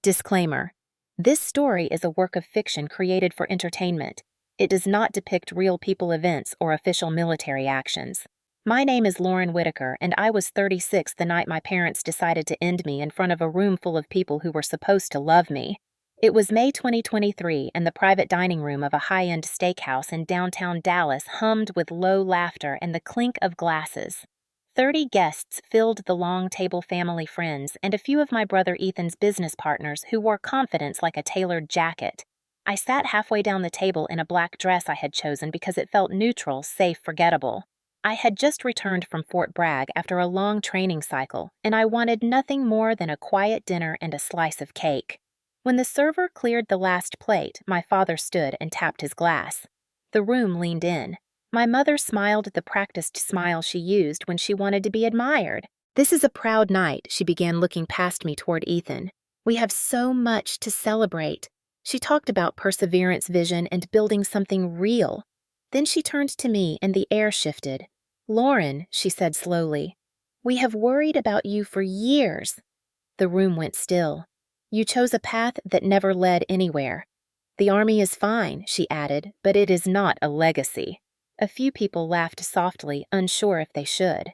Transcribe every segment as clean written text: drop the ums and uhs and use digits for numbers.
Disclaimer: this story is a work of fiction created for entertainment. It does not depict real people events or official military actions. My name is Lauren Whitaker, and I was 36 the night my parents decided to end me in front of a room full of people who were supposed to love me. It was May 2023, and the private dining room of a high-end steakhouse in downtown Dallas hummed with low laughter and the clink of glasses. 30 guests filled the long table, family, friends, and a few of my brother Ethan's business partners who wore confidence like a tailored jacket. I sat halfway down the table in a black dress I had chosen because it felt neutral, safe, forgettable. I had just returned from Fort Bragg after a long training cycle, and I wanted nothing more than a quiet dinner and a slice of cake. When the server cleared the last plate, my father stood and tapped his glass. The room leaned in. My mother smiled the practiced smile she used when she wanted to be admired. "This is a proud night," she began, looking past me toward Ethan. "We have so much to celebrate." She talked about perseverance, vision, and building something real. Then she turned to me and the air shifted. "Lauren," she said slowly, "we have worried about you for years." The room went still. "You chose a path that never led anywhere." "The Army is fine," she added, "but it is not a legacy." A few people laughed softly, unsure if they should.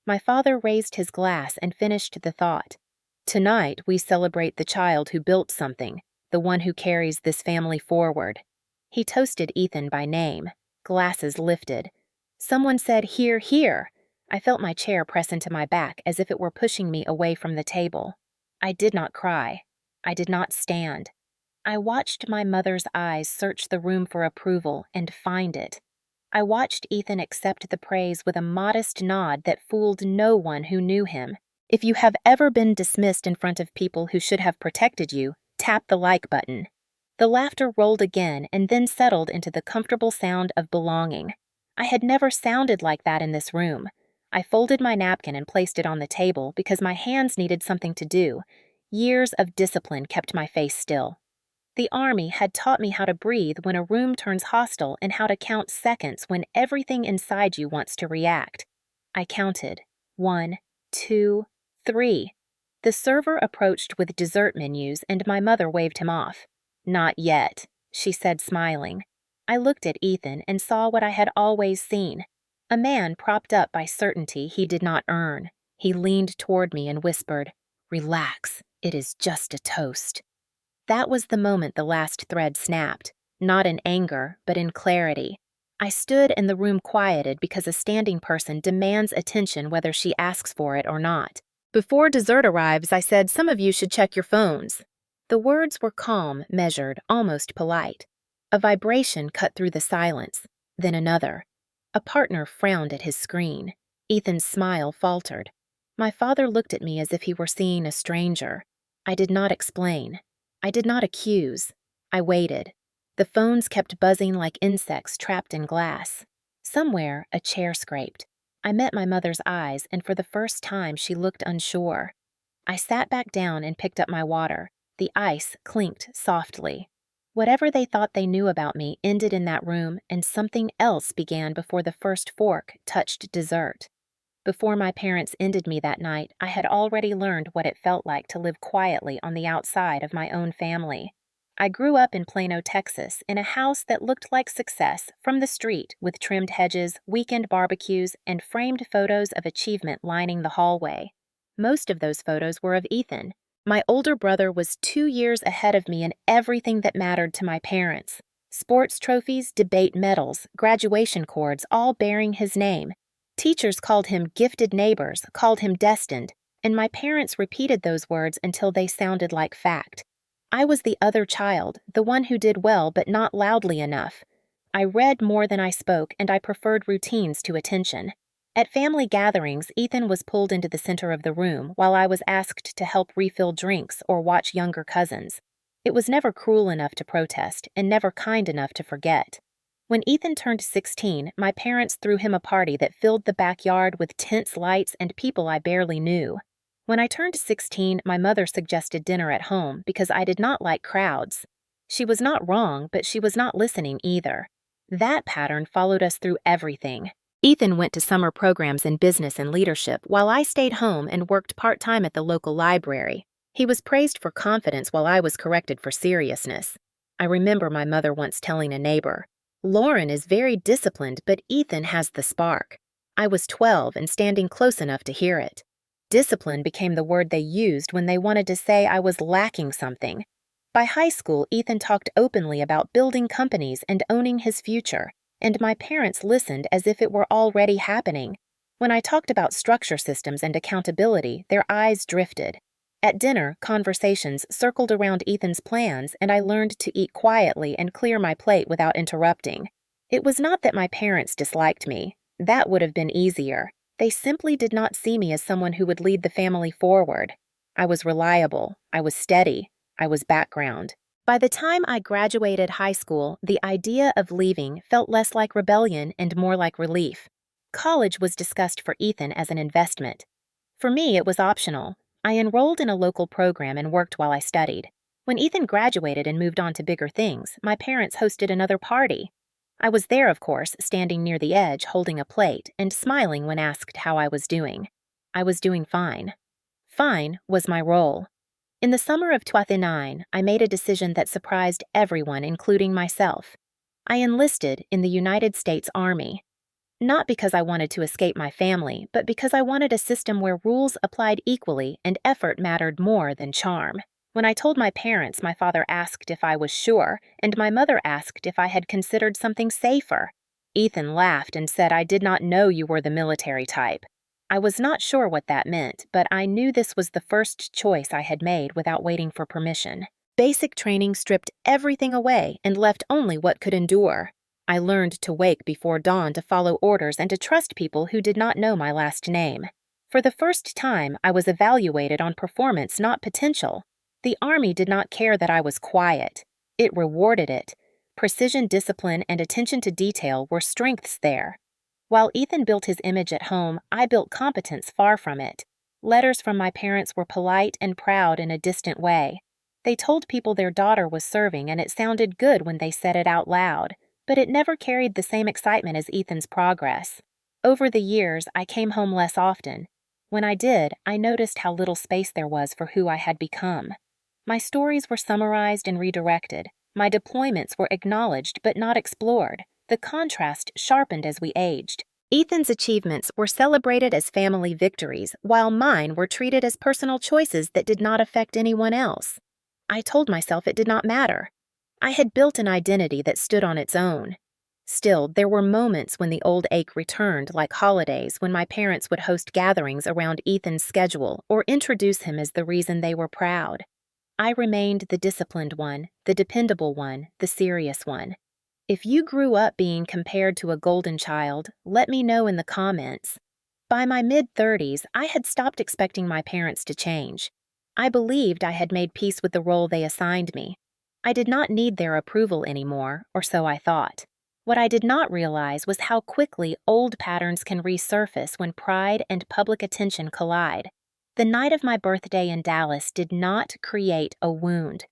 My father raised his glass and finished the thought. "Tonight we celebrate the child who built something, the one who carries this family forward." He toasted Ethan by name. Glasses lifted. Someone said, "Hear, hear." I felt my chair press into my back as if it were pushing me away from the table. I did not cry. I did not stand. I watched my mother's eyes search the room for approval and find it. I watched Ethan accept the praise with a modest nod that fooled no one who knew him. If you have ever been dismissed in front of people who should have protected you, tap the like button. The laughter rolled again and then settled into the comfortable sound of belonging. I had never sounded like that in this room. I folded my napkin and placed it on the table because my hands needed something to do. Years of discipline kept my face still. The Army had taught me how to breathe when a room turns hostile and how to count seconds when everything inside you wants to react. I counted. 1, 2, 3. The server approached with dessert menus and my mother waved him off. "Not yet," she said, smiling. I looked at Ethan and saw what I had always seen. A man propped up by certainty he did not earn. He leaned toward me and whispered, "Relax, it is just a toast." That was the moment the last thread snapped, not in anger, but in clarity. I stood and the room quieted because a standing person demands attention whether she asks for it or not. "Before dessert arrives," I said, "some of you should check your phones." The words were calm, measured, almost polite. A vibration cut through the silence, then another. A partner frowned at his screen. Ethan's smile faltered. My father looked at me as if he were seeing a stranger. I did not explain. I did not accuse. I waited. The phones kept buzzing like insects trapped in glass. Somewhere, a chair scraped. I met my mother's eyes, and for the first time she looked unsure. I sat back down and picked up my water. The ice clinked softly. Whatever they thought they knew about me ended in that room, and something else began before the first fork touched dessert. Before my parents ended me that night, I had already learned what it felt like to live quietly on the outside of my own family. I grew up in Plano, Texas, in a house that looked like success from the street, with trimmed hedges, weekend barbecues, and framed photos of achievement lining the hallway. Most of those photos were of Ethan. My older brother was 2 years ahead of me in everything that mattered to my parents. Sports trophies, debate medals, graduation cords, all bearing his name. Teachers called him gifted neighbors, called him destined, and my parents repeated those words until they sounded like fact. I was the other child, the one who did well but not loudly enough. I read more than I spoke, and I preferred routines to attention. At family gatherings, Ethan was pulled into the center of the room while I was asked to help refill drinks or watch younger cousins. It was never cruel enough to protest and never kind enough to forget. When Ethan turned 16, my parents threw him a party that filled the backyard with tense lights and people I barely knew. When I turned 16, my mother suggested dinner at home because I did not like crowds. She was not wrong, but she was not listening either. That pattern followed us through everything. Ethan went to summer programs in business and leadership while I stayed home and worked part-time at the local library. He was praised for confidence while I was corrected for seriousness. I remember my mother once telling a neighbor, "Lauren is very disciplined, but Ethan has the spark." I was 12 and standing close enough to hear it. Discipline became the word they used when they wanted to say I was lacking something. By high school, Ethan talked openly about building companies and owning his future, and my parents listened as if it were already happening. When I talked about structure systems and accountability, their eyes drifted. At dinner, conversations circled around Ethan's plans, and I learned to eat quietly and clear my plate without interrupting. It was not that my parents disliked me. That would have been easier. They simply did not see me as someone who would lead the family forward. I was reliable. I was steady. I was background. By the time I graduated high school, the idea of leaving felt less like rebellion and more like relief. College was discussed for Ethan as an investment. For me, it was optional. I enrolled in a local program and worked while I studied. When Ethan graduated and moved on to bigger things, my parents hosted another party. I was there, of course, standing near the edge, holding a plate, and smiling when asked how I was doing. I was doing fine. Fine was my role. In the summer of 2009, I made a decision that surprised everyone, including myself. I enlisted in the United States Army. Not because I wanted to escape my family, but because I wanted a system where rules applied equally and effort mattered more than charm. When I told my parents, my father asked if I was sure, and my mother asked if I had considered something safer. Ethan laughed and said I did not know you were the military type. I was not sure what that meant, but I knew this was the first choice I had made without waiting for permission. Basic training stripped everything away and left only what could endure. I learned to wake before dawn to follow orders and to trust people who did not know my last name. For the first time, I was evaluated on performance, not potential. The Army did not care that I was quiet. It rewarded it. Precision, discipline, and attention to detail were strengths there. While Ethan built his image at home, I built competence far from it. Letters from my parents were polite and proud in a distant way. They told people their daughter was serving, and it sounded good when they said it out loud. But it never carried the same excitement as Ethan's progress. Over the years, I came home less often. When I did, I noticed how little space there was for who I had become. My stories were summarized and redirected. My deployments were acknowledged but not explored. The contrast sharpened as we aged. Ethan's achievements were celebrated as family victories, while mine were treated as personal choices that did not affect anyone else. I told myself it did not matter. I had built an identity that stood on its own. Still, there were moments when the old ache returned, like holidays when my parents would host gatherings around Ethan's schedule or introduce him as the reason they were proud. I remained the disciplined one, the dependable one, the serious one. If you grew up being compared to a golden child, let me know in the comments. By my mid-30s, I had stopped expecting my parents to change. I believed I had made peace with the role they assigned me. I did not need their approval anymore, or so I thought. What I did not realize was how quickly old patterns can resurface when pride and public attention collide. The night of my birthday in Dallas did not create a wound.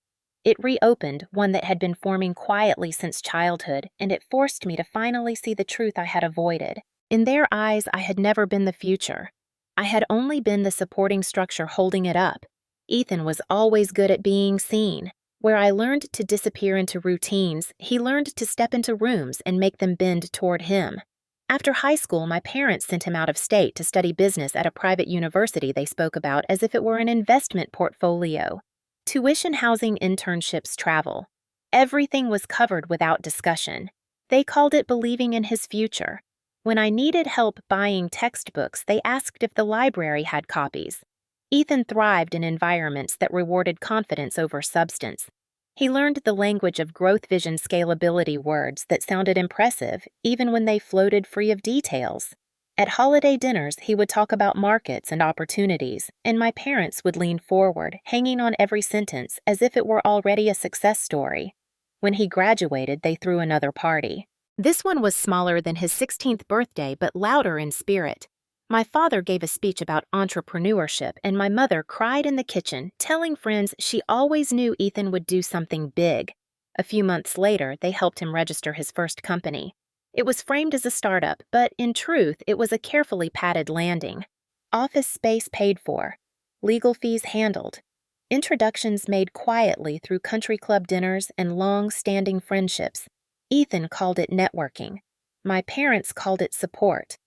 It reopened one that had been forming quietly since childhood, and it forced me to finally see the truth I had avoided. In their eyes, I had never been the future. I had only been the supporting structure holding it up. Ethan was always good at being seen. Where I learned to disappear into routines, he learned to step into rooms and make them bend toward him. After high school, my parents sent him out of state to study business at a private university they spoke about as if it were an investment portfolio. Tuition, housing, internships, travel. Everything was covered without discussion. They called it believing in his future. When I needed help buying textbooks, they asked if the library had copies. Ethan thrived in environments that rewarded confidence over substance. He learned the language of growth vision scalability words that sounded impressive, even when they floated free of details. At holiday dinners, he would talk about markets and opportunities, and my parents would lean forward, hanging on every sentence as if it were already a success story. When he graduated, they threw another party. This one was smaller than his 16th birthday, but louder in spirit. My father gave a speech about entrepreneurship, and my mother cried in the kitchen, telling friends she always knew Ethan would do something big. A few months later, they helped him register his first company. It was framed as a startup, but in truth, it was a carefully padded landing. Office space paid for. Legal fees handled. Introductions made quietly through country club dinners and long-standing friendships. Ethan called it networking. My parents called it support.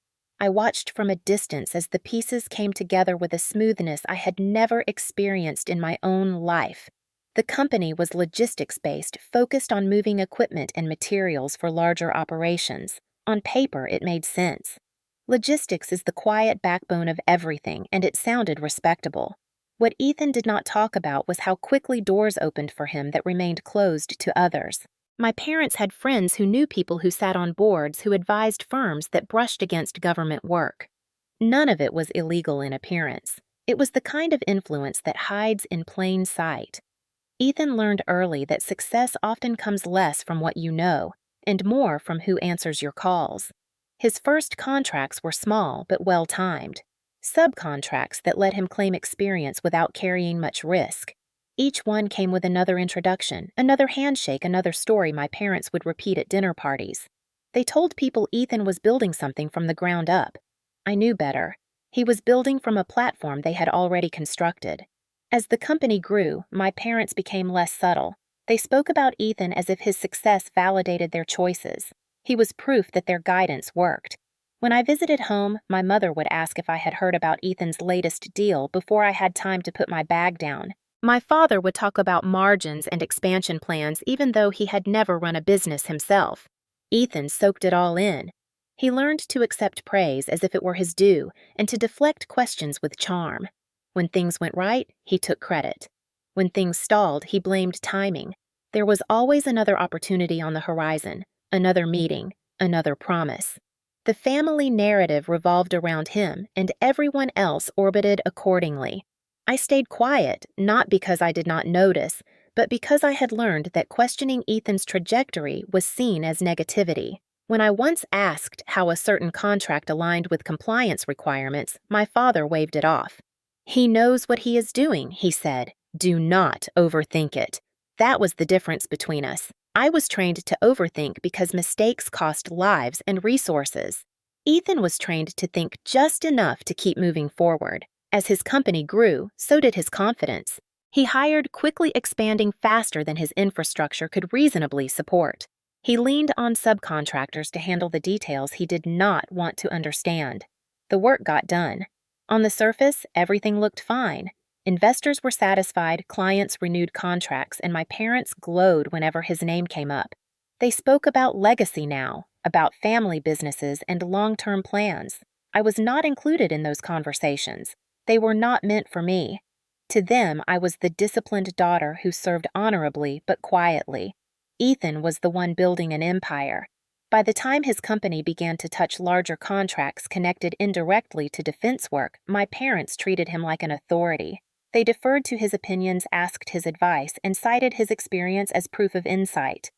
I watched from a distance as the pieces came together with a smoothness I had never experienced in my own life. The company was logistics-based, focused on moving equipment and materials for larger operations. On paper, it made sense. Logistics is the quiet backbone of everything, and it sounded respectable. What Ethan did not talk about was how quickly doors opened for him that remained closed to others. My parents had friends who knew people who sat on boards who advised firms that brushed against government work. None of it was illegal in appearance. It was the kind of influence that hides in plain sight. Ethan learned early that success often comes less from what you know, and more from who answers your calls. His first contracts were small but well-timed. Subcontracts that let him claim experience without carrying much risk. Each one came with another introduction, another handshake, another story my parents would repeat at dinner parties. They told people Ethan was building something from the ground up. I knew better. He was building from a platform they had already constructed. As the company grew, my parents became less subtle. They spoke about Ethan as if his success validated their choices. He was proof that their guidance worked. When I visited home, my mother would ask if I had heard about Ethan's latest deal before I had time to put my bag down. My father would talk about margins and expansion plans even though he had never run a business himself. Ethan soaked it all in. He learned to accept praise as if it were his due and to deflect questions with charm. When things went right, he took credit. When things stalled, he blamed timing. There was always another opportunity on the horizon, another meeting, another promise. The family narrative revolved around him, and everyone else orbited accordingly. I stayed quiet, not because I did not notice, but because I had learned that questioning Ethan's trajectory was seen as negativity. When I once asked how a certain contract aligned with compliance requirements, my father waved it off. "He knows what he is doing," he said. "Do not overthink it." That was the difference between us. I was trained to overthink because mistakes cost lives and resources. Ethan was trained to think just enough to keep moving forward. As his company grew, so did his confidence. He hired, quickly expanding faster than his infrastructure could reasonably support. He leaned on subcontractors to handle the details he did not want to understand. The work got done. On the surface, everything looked fine. Investors were satisfied, clients renewed contracts, and my parents glowed whenever his name came up. They spoke about legacy now, about family businesses and long-term plans. I was not included in those conversations. They were not meant for me. To them, I was the disciplined daughter who served honorably but quietly. Ethan was the one building an empire. By the time his company began to touch larger contracts connected indirectly to defense work, my parents treated him like an authority. They deferred to his opinions, asked his advice, and cited his experience as proof of insight.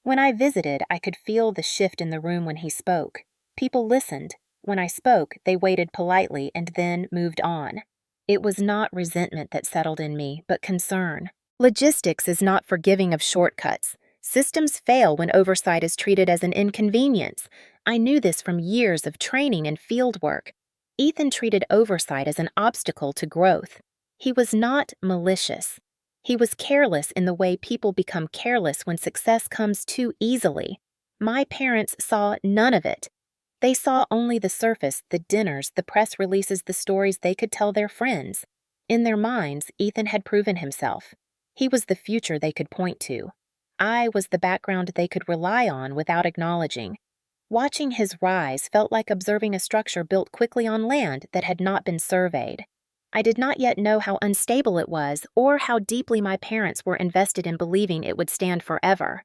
When I visited, I could feel the shift in the room when he spoke. People listened. When I spoke, they waited politely and then moved on. It was not resentment that settled in me, but concern. Logistics is not forgiving of shortcuts. Systems fail when oversight is treated as an inconvenience. I knew this from years of training and field work. Ethan treated oversight as an obstacle to growth. He was not malicious. He was careless in the way people become careless when success comes too easily. My parents saw none of it. They saw only the surface, the dinners, the press releases, the stories they could tell their friends. In their minds, Ethan had proven himself. He was the future they could point to. I was the background they could rely on without acknowledging. Watching his rise felt like observing a structure built quickly on land that had not been surveyed. I did not yet know how unstable it was or how deeply my parents were invested in believing it would stand forever.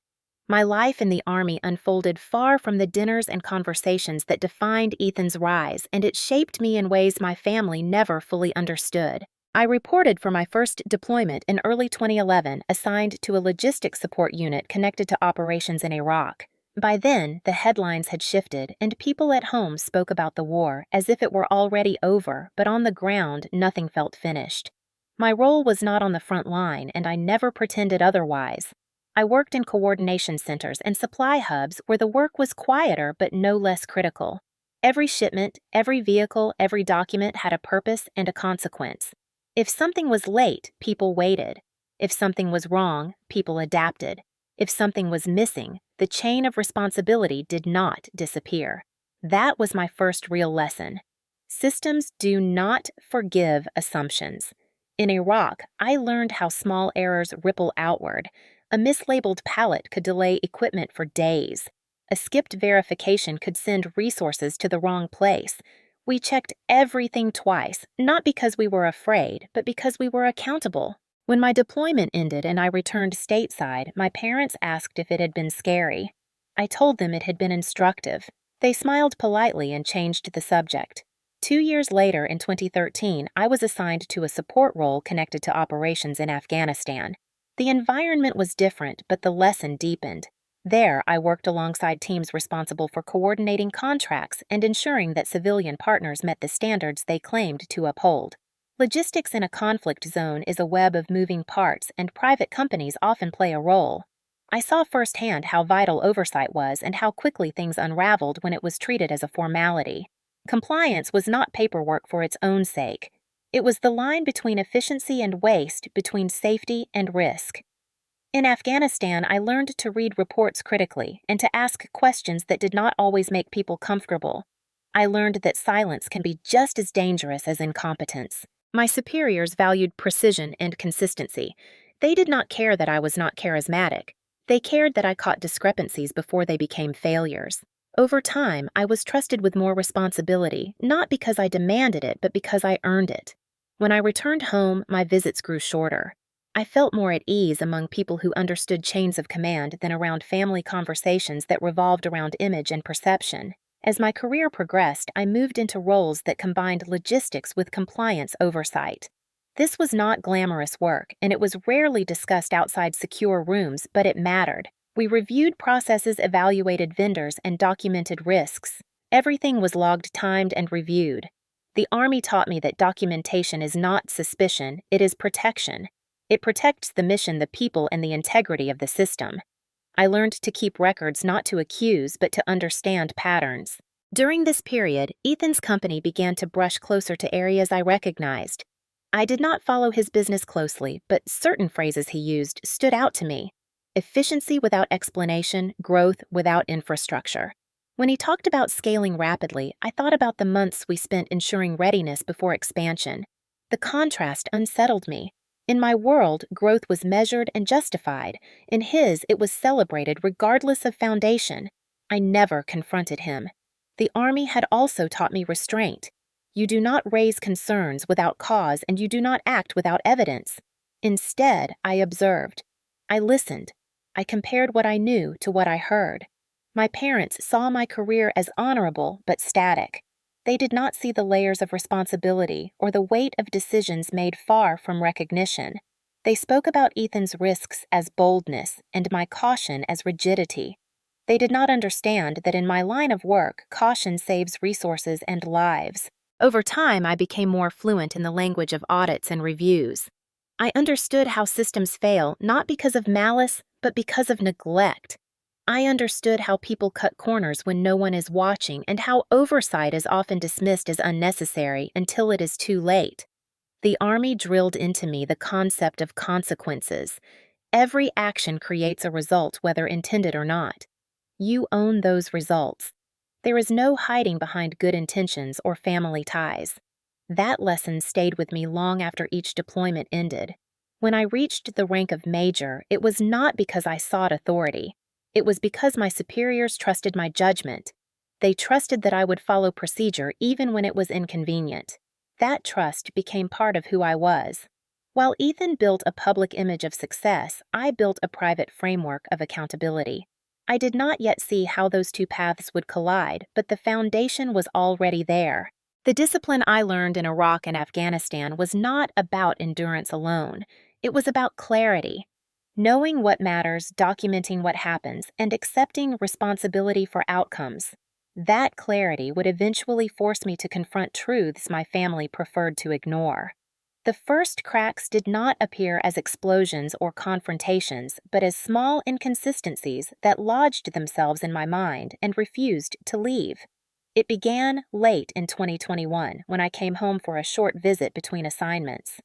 My life in the Army unfolded far from the dinners and conversations that defined Ethan's rise, and it shaped me in ways my family never fully understood. I reported for my first deployment in early 2011, assigned to a logistics support unit connected to operations in Iraq. By then, the headlines had shifted, and people at home spoke about the war as if it were already over, but on the ground, nothing felt finished. My role was not on the front line, and I never pretended otherwise. I worked in coordination centers and supply hubs where the work was quieter but no less critical. Every shipment, every vehicle, every document had a purpose and a consequence. If something was late, people waited. If something was wrong, people adapted. If something was missing, the chain of responsibility did not disappear. That was my first real lesson. Systems do not forgive assumptions. In Iraq, I learned how small errors ripple outward. A mislabeled pallet could delay equipment for days. A skipped verification could send resources to the wrong place. We checked everything twice, not because we were afraid, but because we were accountable. When my deployment ended and I returned stateside, my parents asked if it had been scary. I told them it had been instructive. They smiled politely and changed the subject. 2 years later, in 2013, I was assigned to a support role connected to operations in Afghanistan. The environment was different, but the lesson deepened. There, I worked alongside teams responsible for coordinating contracts and ensuring that civilian partners met the standards they claimed to uphold. Logistics in a conflict zone is a web of moving parts, and private companies often play a role. I saw firsthand how vital oversight was and how quickly things unraveled when it was treated as a formality. Compliance was not paperwork for its own sake. It was the line between efficiency and waste, between safety and risk. In Afghanistan, I learned to read reports critically and to ask questions that did not always make people comfortable. I learned that silence can be just as dangerous as incompetence. My superiors valued precision and consistency. They did not care that I was not charismatic. They cared that I caught discrepancies before they became failures. Over time, I was trusted with more responsibility, not because I demanded it, but because I earned it. When I returned home, my visits grew shorter. I felt more at ease among people who understood chains of command than around family conversations that revolved around image and perception. As my career progressed, I moved into roles that combined logistics with compliance oversight. This was not glamorous work, and it was rarely discussed outside secure rooms, but it mattered. We reviewed processes, evaluated vendors, and documented risks. Everything was logged, timed, and reviewed. The Army taught me that documentation is not suspicion, it is protection. It protects the mission, the people, and the integrity of the system. I learned to keep records not to accuse, but to understand patterns. During this period, Ethan's company began to brush closer to areas I recognized. I did not follow his business closely, but certain phrases he used stood out to me. Efficiency without explanation, growth without infrastructure. When he talked about scaling rapidly, I thought about the months we spent ensuring readiness before expansion. The contrast unsettled me. In my world, growth was measured and justified. In his, it was celebrated regardless of foundation. I never confronted him. The Army had also taught me restraint. You do not raise concerns without cause, and you do not act without evidence. Instead, I observed. I listened. I compared what I knew to what I heard. My parents saw my career as honorable but static. They did not see the layers of responsibility or the weight of decisions made far from recognition. They spoke about Ethan's risks as boldness and my caution as rigidity. They did not understand that in my line of work, caution saves resources and lives. Over time, I became more fluent in the language of audits and reviews. I understood how systems fail not because of malice, but because of neglect. I understood how people cut corners when no one is watching and how oversight is often dismissed as unnecessary until it is too late. The Army drilled into me the concept of consequences. Every action creates a result, whether intended or not. You own those results. There is no hiding behind good intentions or family ties. That lesson stayed with me long after each deployment ended. When I reached the rank of major, it was not because I sought authority. It was because my superiors trusted my judgment. They trusted that I would follow procedure even when it was inconvenient. That trust became part of who I was. While Ethan built a public image of success, I built a private framework of accountability. I did not yet see how those two paths would collide, but the foundation was already there. The discipline I learned in Iraq and Afghanistan was not about endurance alone. It was about clarity. Knowing what matters, documenting what happens, and accepting responsibility for outcomes. That clarity would eventually force me to confront truths my family preferred to ignore. The first cracks did not appear as explosions or confrontations, but as small inconsistencies that lodged themselves in my mind and refused to leave. It began late in 2021 when I came home for a short visit between assignments.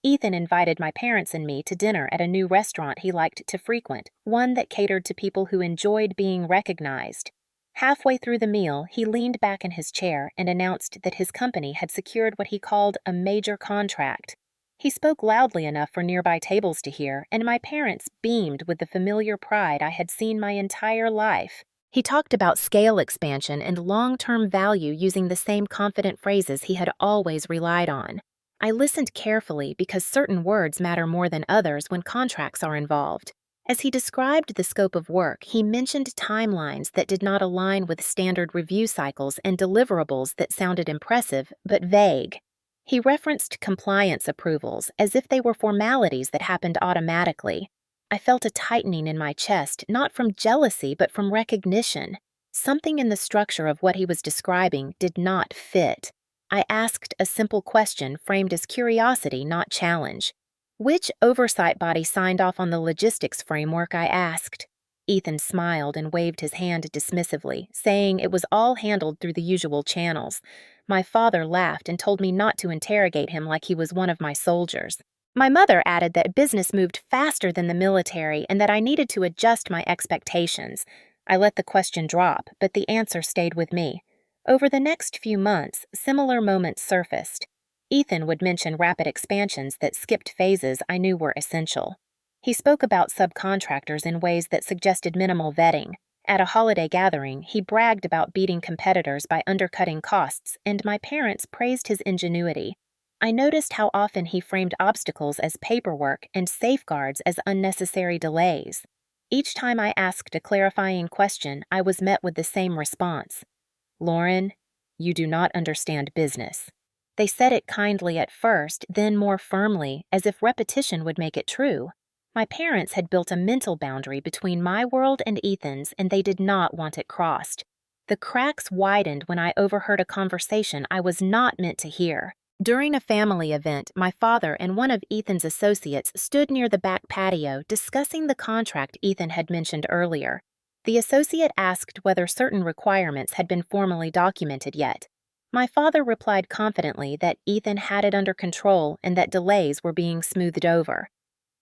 Ethan invited my parents and me to dinner at a new restaurant he liked to frequent, one that catered to people who enjoyed being recognized. Halfway through the meal, he leaned back in his chair and announced that his company had secured what he called a major contract. He spoke loudly enough for nearby tables to hear, and my parents beamed with the familiar pride I had seen my entire life. He talked about scale expansion and long-term value using the same confident phrases he had always relied on. I listened carefully because certain words matter more than others when contracts are involved. As he described the scope of work, he mentioned timelines that did not align with standard review cycles and deliverables that sounded impressive but vague. He referenced compliance approvals as if they were formalities that happened automatically. I felt a tightening in my chest, not from jealousy but from recognition. Something in the structure of what he was describing did not fit. I asked a simple question framed as curiosity, not challenge. Which oversight body signed off on the logistics framework, I asked. Ethan smiled and waved his hand dismissively, saying it was all handled through the usual channels. My father laughed and told me not to interrogate him like he was one of my soldiers. My mother added that business moved faster than the military and that I needed to adjust my expectations. I let the question drop, but the answer stayed with me. Over the next few months, similar moments surfaced. Ethan would mention rapid expansions that skipped phases I knew were essential. He spoke about subcontractors in ways that suggested minimal vetting. At a holiday gathering, he bragged about beating competitors by undercutting costs, and my parents praised his ingenuity. I noticed how often he framed obstacles as paperwork and safeguards as unnecessary delays. Each time I asked a clarifying question, I was met with the same response. Lauren, you do not understand business. They said it kindly at first, then more firmly, as if repetition would make it true. My parents had built a mental boundary between my world and Ethan's, and they did not want it crossed. The cracks widened when I overheard a conversation I was not meant to hear. During a family event, my father and one of Ethan's associates stood near the back patio discussing the contract Ethan had mentioned earlier. The associate asked whether certain requirements had been formally documented yet. My father replied confidently that Ethan had it under control and that delays were being smoothed over.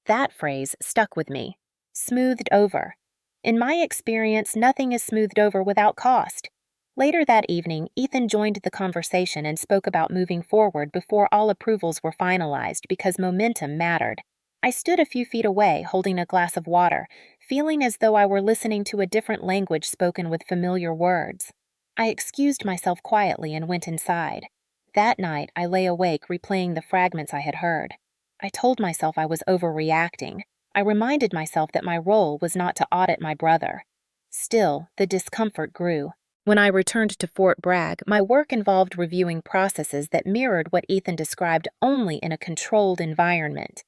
That phrase stuck with me. Smoothed over. In my experience, nothing is smoothed over without cost. Later that evening, Ethan joined the conversation and spoke about moving forward before all approvals were finalized because momentum mattered. I stood a few feet away, holding a glass of water, feeling as though I were listening to a different language spoken with familiar words. I excused myself quietly and went inside. That night, I lay awake replaying the fragments I had heard. I told myself I was overreacting. I reminded myself that my role was not to audit my brother. Still, the discomfort grew. When I returned to Fort Bragg, my work involved reviewing processes that mirrored what Ethan described only in a controlled environment.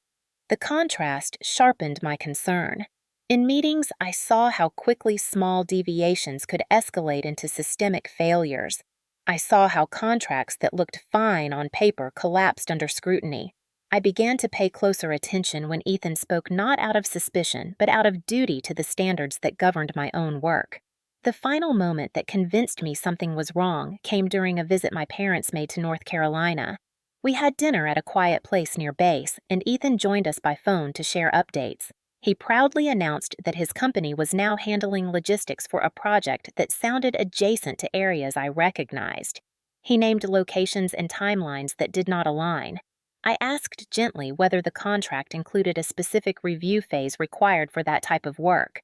The contrast sharpened my concern. In meetings, I saw how quickly small deviations could escalate into systemic failures. I saw how contracts that looked fine on paper collapsed under scrutiny. I began to pay closer attention when Ethan spoke not out of suspicion, but out of duty to the standards that governed my own work. The final moment that convinced me something was wrong came during a visit my parents made to North Carolina. We had dinner at a quiet place near base, and Ethan joined us by phone to share updates. He proudly announced that his company was now handling logistics for a project that sounded adjacent to areas I recognized. He named locations and timelines that did not align. I asked gently whether the contract included a specific review phase required for that type of work.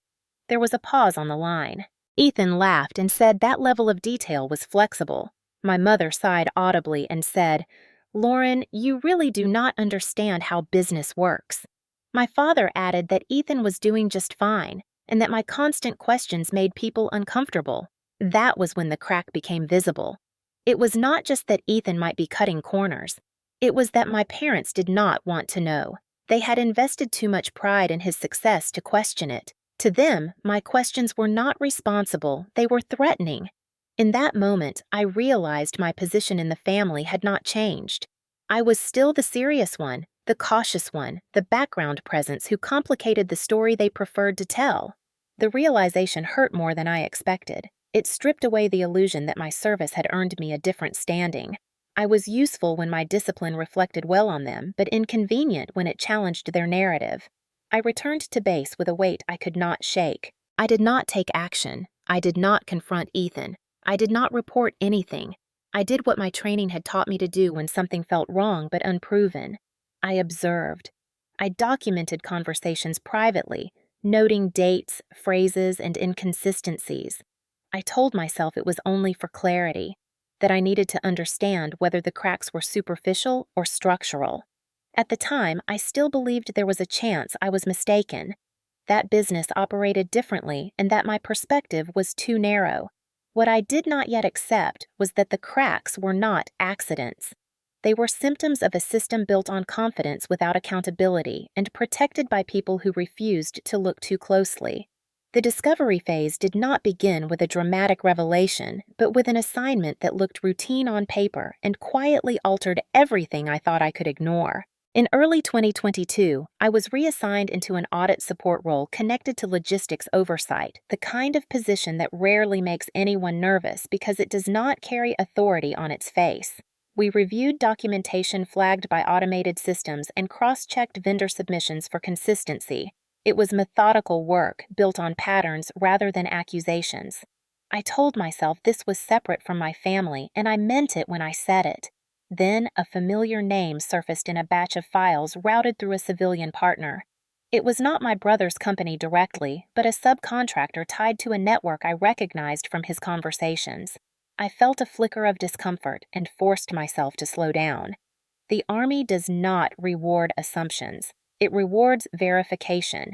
There was a pause on the line. Ethan laughed and said that level of detail was flexible. My mother sighed audibly and said, "Lauren, you really do not understand how business works." My father added that Ethan was doing just fine and that my constant questions made people uncomfortable. That was when the crack became visible. It was not just that Ethan might be cutting corners. It was that my parents did not want to know. They had invested too much pride in his success to question it. To them, my questions were not responsible, they were threatening. In that moment, I realized my position in the family had not changed. I was still the serious one, the cautious one, the background presence who complicated the story they preferred to tell. The realization hurt more than I expected. It stripped away the illusion that my service had earned me a different standing. I was useful when my discipline reflected well on them, but inconvenient when it challenged their narrative. I returned to base with a weight I could not shake. I did not take action. I did not confront Ethan. I did not report anything. I did what my training had taught me to do when something felt wrong but unproven. I observed. I documented conversations privately, noting dates, phrases, and inconsistencies. I told myself it was only for clarity, that I needed to understand whether the cracks were superficial or structural. At the time, I still believed there was a chance I was mistaken. That business operated differently and that my perspective was too narrow. What I did not yet accept was that the cracks were not accidents. They were symptoms of a system built on confidence without accountability and protected by people who refused to look too closely. The discovery phase did not begin with a dramatic revelation, but with an assignment that looked routine on paper and quietly altered everything I thought I could ignore. In early 2022, I was reassigned into an audit support role connected to logistics oversight, the kind of position that rarely makes anyone nervous because it does not carry authority on its face. We reviewed documentation flagged by automated systems and cross-checked vendor submissions for consistency. It was methodical work built on patterns rather than accusations. I told myself this was separate from my family, and I meant it when I said it. Then a familiar name surfaced in a batch of files routed through a civilian partner. It was not my brother's company directly, but a subcontractor tied to a network I recognized from his conversations. I felt a flicker of discomfort and forced myself to slow down. The Army does not reward assumptions. It rewards verification.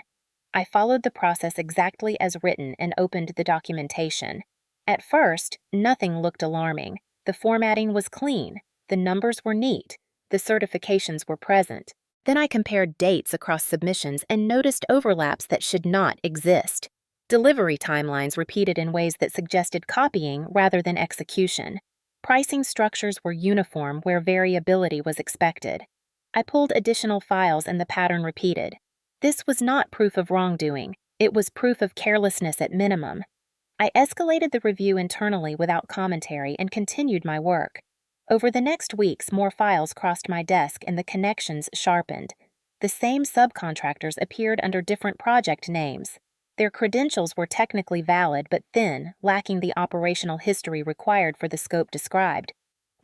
I followed the process exactly as written and opened the documentation. At first, nothing looked alarming. The formatting was clean. The numbers were neat. The certifications were present. Then I compared dates across submissions and noticed overlaps that should not exist. Delivery timelines repeated in ways that suggested copying rather than execution. Pricing structures were uniform where variability was expected. I pulled additional files and the pattern repeated. This was not proof of wrongdoing. It was proof of carelessness at minimum. I escalated the review internally without commentary and continued my work. Over the next weeks, more files crossed my desk and the connections sharpened. The same subcontractors appeared under different project names. Their credentials were technically valid but thin, lacking the operational history required for the scope described.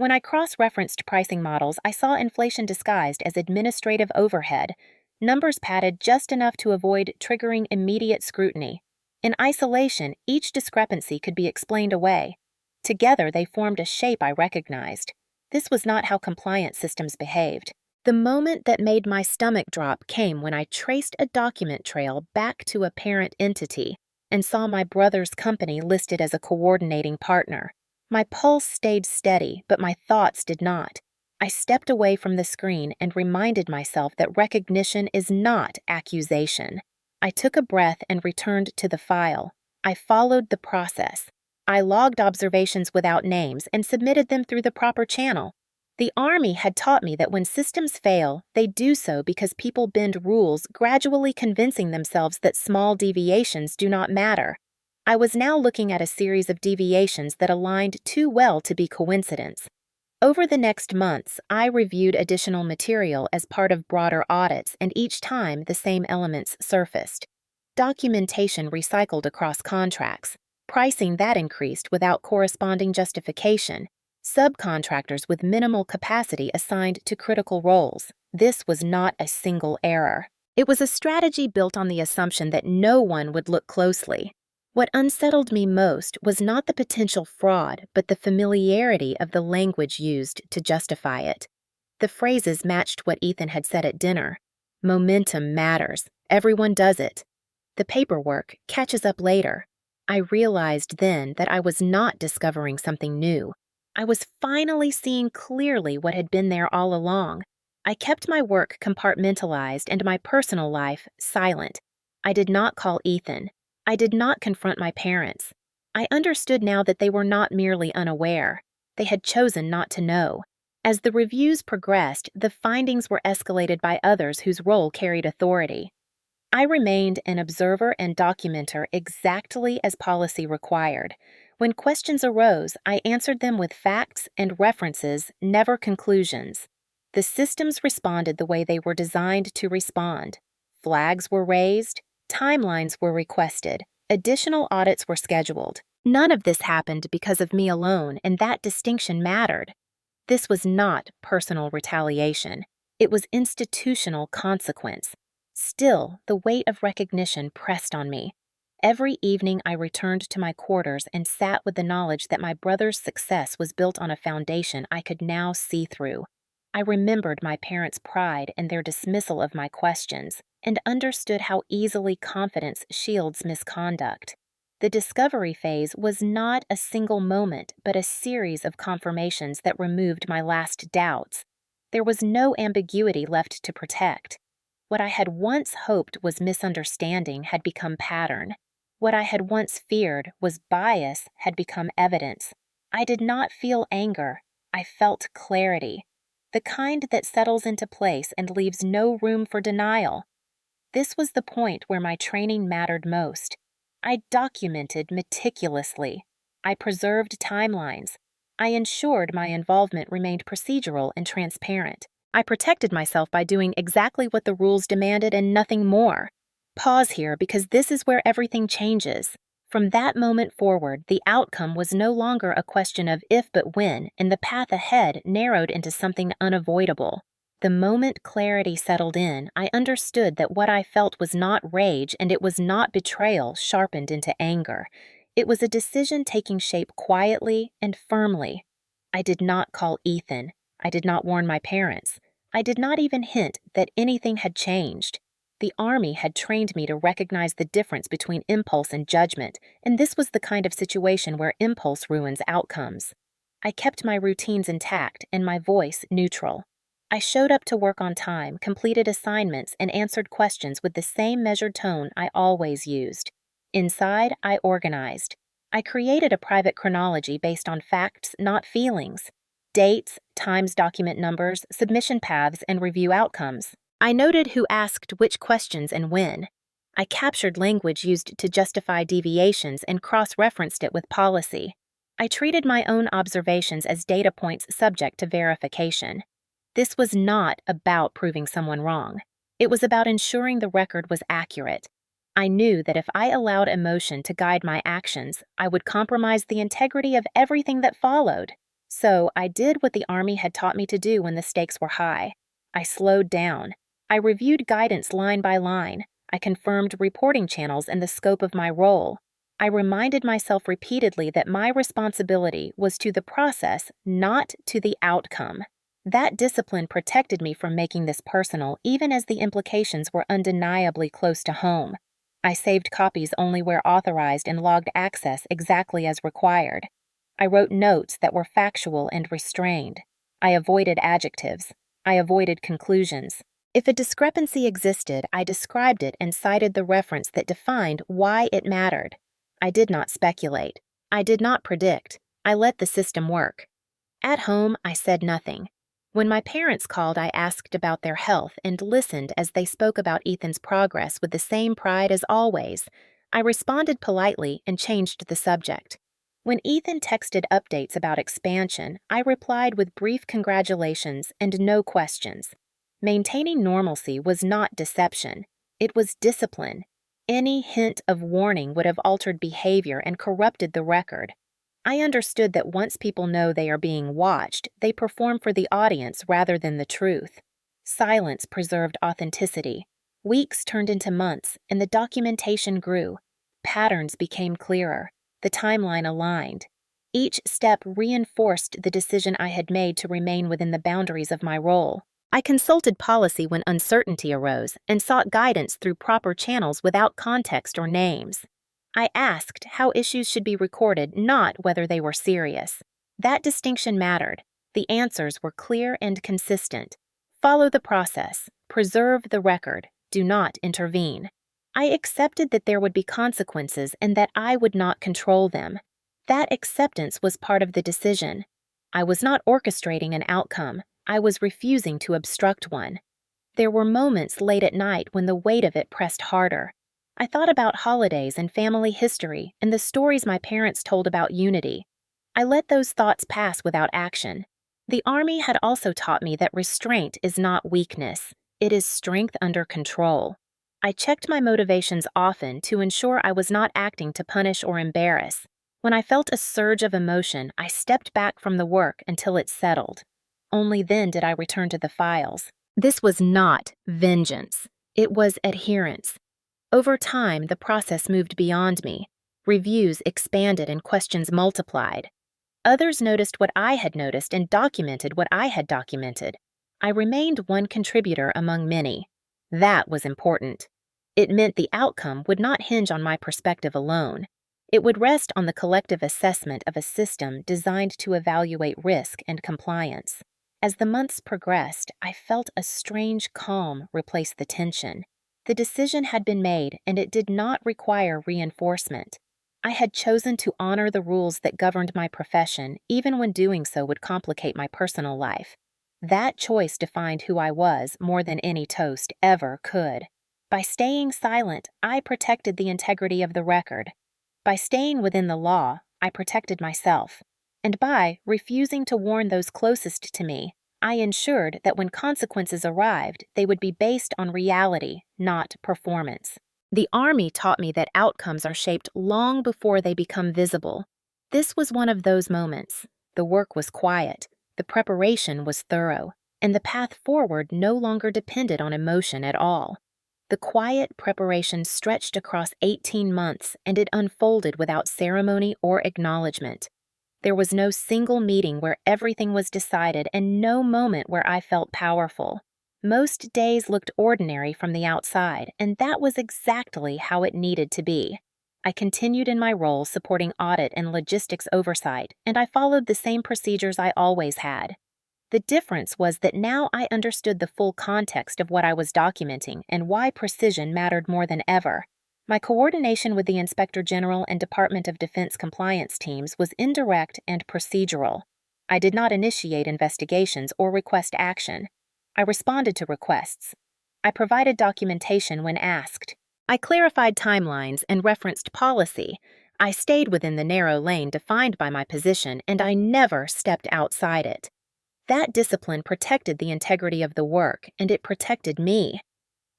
When I cross-referenced pricing models, I saw inflation disguised as administrative overhead, numbers padded just enough to avoid triggering immediate scrutiny. In isolation, each discrepancy could be explained away. Together, they formed a shape I recognized. This was not how compliance systems behaved. The moment that made my stomach drop came when I traced a document trail back to a parent entity and saw my brother's company listed as a coordinating partner. My pulse stayed steady, but my thoughts did not. I stepped away from the screen and reminded myself that recognition is not accusation. I took a breath and returned to the file. I followed the process. I logged observations without names and submitted them through the proper channel. The Army had taught me that when systems fail, they do so because people bend rules, gradually convincing themselves that small deviations do not matter. I was now looking at a series of deviations that aligned too well to be coincidence. Over the next months, I reviewed additional material as part of broader audits, and each time the same elements surfaced. Documentation recycled across contracts. Pricing that increased without corresponding justification. Subcontractors with minimal capacity assigned to critical roles. This was not a single error. It was a strategy built on the assumption that no one would look closely. What unsettled me most was not the potential fraud, but the familiarity of the language used to justify it. The phrases matched what Ethan had said at dinner. Momentum matters. Everyone does it. The paperwork catches up later. I realized then that I was not discovering something new. I was finally seeing clearly what had been there all along. I kept my work compartmentalized and my personal life silent. I did not call Ethan. I did not confront my parents. I understood now that they were not merely unaware. They had chosen not to know. As the reviews progressed, the findings were escalated by others whose role carried authority. I remained an observer and documenter exactly as policy required. When questions arose, I answered them with facts and references, never conclusions. The systems responded the way they were designed to respond. Flags were raised, timelines were requested, additional audits were scheduled. None of this happened because of me alone, and that distinction mattered. This was not personal retaliation. It was institutional consequence. Still, the weight of recognition pressed on me. Every evening I returned to my quarters and sat with the knowledge that my brother's success was built on a foundation I could now see through. I remembered my parents' pride and their dismissal of my questions, and understood how easily confidence shields misconduct. The discovery phase was not a single moment, but a series of confirmations that removed my last doubts. There was no ambiguity left to protect. What I had once hoped was misunderstanding had become pattern. What I had once feared was bias had become evidence. I did not feel anger. I felt clarity. The kind that settles into place and leaves no room for denial. This was the point where my training mattered most. I documented meticulously. I preserved timelines. I ensured my involvement remained procedural and transparent. I protected myself by doing exactly what the rules demanded and nothing more. Pause here because this is where everything changes. From that moment forward, the outcome was no longer a question of if but when, and the path ahead narrowed into something unavoidable. The moment clarity settled in, I understood that what I felt was not rage and it was not betrayal sharpened into anger. It was a decision taking shape quietly and firmly. I did not call Ethan. I did not warn my parents. I did not even hint that anything had changed. The Army had trained me to recognize the difference between impulse and judgment, and this was the kind of situation where impulse ruins outcomes. I kept my routines intact and my voice neutral. I showed up to work on time, completed assignments, and answered questions with the same measured tone I always used. Inside, I organized. I created a private chronology based on facts, not feelings. Dates, times, document numbers, submission paths, and review outcomes. I noted who asked which questions and when. I captured language used to justify deviations and cross-referenced it with policy. I treated my own observations as data points subject to verification. This was not about proving someone wrong. It was about ensuring the record was accurate. I knew that if I allowed emotion to guide my actions, I would compromise the integrity of everything that followed. So I did what the Army had taught me to do when the stakes were high. I slowed down. I reviewed guidance line by line. I confirmed reporting channels and the scope of my role. I reminded myself repeatedly that my responsibility was to the process, not to the outcome. That discipline protected me from making this personal, even as the implications were undeniably close to home. I saved copies only where authorized and logged access exactly as required. I wrote notes that were factual and restrained. I avoided adjectives. I avoided conclusions. If a discrepancy existed, I described it and cited the reference that defined why it mattered. I did not speculate. I did not predict. I let the system work. At home, I said nothing. When my parents called, I asked about their health and listened as they spoke about Ethan's progress with the same pride as always. I responded politely and changed the subject. When Ethan texted updates about expansion, I replied with brief congratulations and no questions. Maintaining normalcy was not deception. It was discipline. Any hint of warning would have altered behavior and corrupted the record. I understood that once people know they are being watched, they perform for the audience rather than the truth. Silence preserved authenticity. Weeks turned into months, and the documentation grew. Patterns became clearer. The timeline aligned. Each step reinforced the decision I had made to remain within the boundaries of my role. I consulted policy when uncertainty arose and sought guidance through proper channels without context or names. I asked how issues should be recorded, not whether they were serious. That distinction mattered. The answers were clear and consistent. Follow the process. Preserve the record. Do not intervene. I accepted that there would be consequences and that I would not control them. That acceptance was part of the decision. I was not orchestrating an outcome. I was refusing to obstruct one. There were moments late at night when the weight of it pressed harder. I thought about holidays and family history and the stories my parents told about unity. I let those thoughts pass without action. The Army had also taught me that restraint is not weakness, it is strength under control. I checked my motivations often to ensure I was not acting to punish or embarrass. When I felt a surge of emotion, I stepped back from the work until it settled. Only then did I return to the files. This was not vengeance. It was adherence. Over time, the process moved beyond me. Reviews expanded and questions multiplied. Others noticed what I had noticed and documented what I had documented. I remained one contributor among many. That was important. It meant the outcome would not hinge on my perspective alone. It would rest on the collective assessment of a system designed to evaluate risk and compliance. As the months progressed, I felt a strange calm replace the tension. The decision had been made, and it did not require reinforcement. I had chosen to honor the rules that governed my profession, even when doing so would complicate my personal life. That choice defined who I was more than any toast ever could. By staying silent, I protected the integrity of the record. By staying within the law, I protected myself. And by refusing to warn those closest to me, I ensured that when consequences arrived, they would be based on reality, not performance. The Army taught me that outcomes are shaped long before they become visible. This was one of those moments. The work was quiet, the preparation was thorough, and the path forward no longer depended on emotion at all. The quiet preparation stretched across 18 months, and it unfolded without ceremony or acknowledgement. There was no single meeting where everything was decided and no moment where I felt powerful. Most days looked ordinary from the outside, and that was exactly how it needed to be. I continued in my role supporting audit and logistics oversight, and I followed the same procedures I always had. The difference was that now I understood the full context of what I was documenting and why precision mattered more than ever. My coordination with the Inspector General and Department of Defense compliance teams was indirect and procedural. I did not initiate investigations or request action. I responded to requests. I provided documentation when asked. I clarified timelines and referenced policy. I stayed within the narrow lane defined by my position, and I never stepped outside it. That discipline protected the integrity of the work, and it protected me.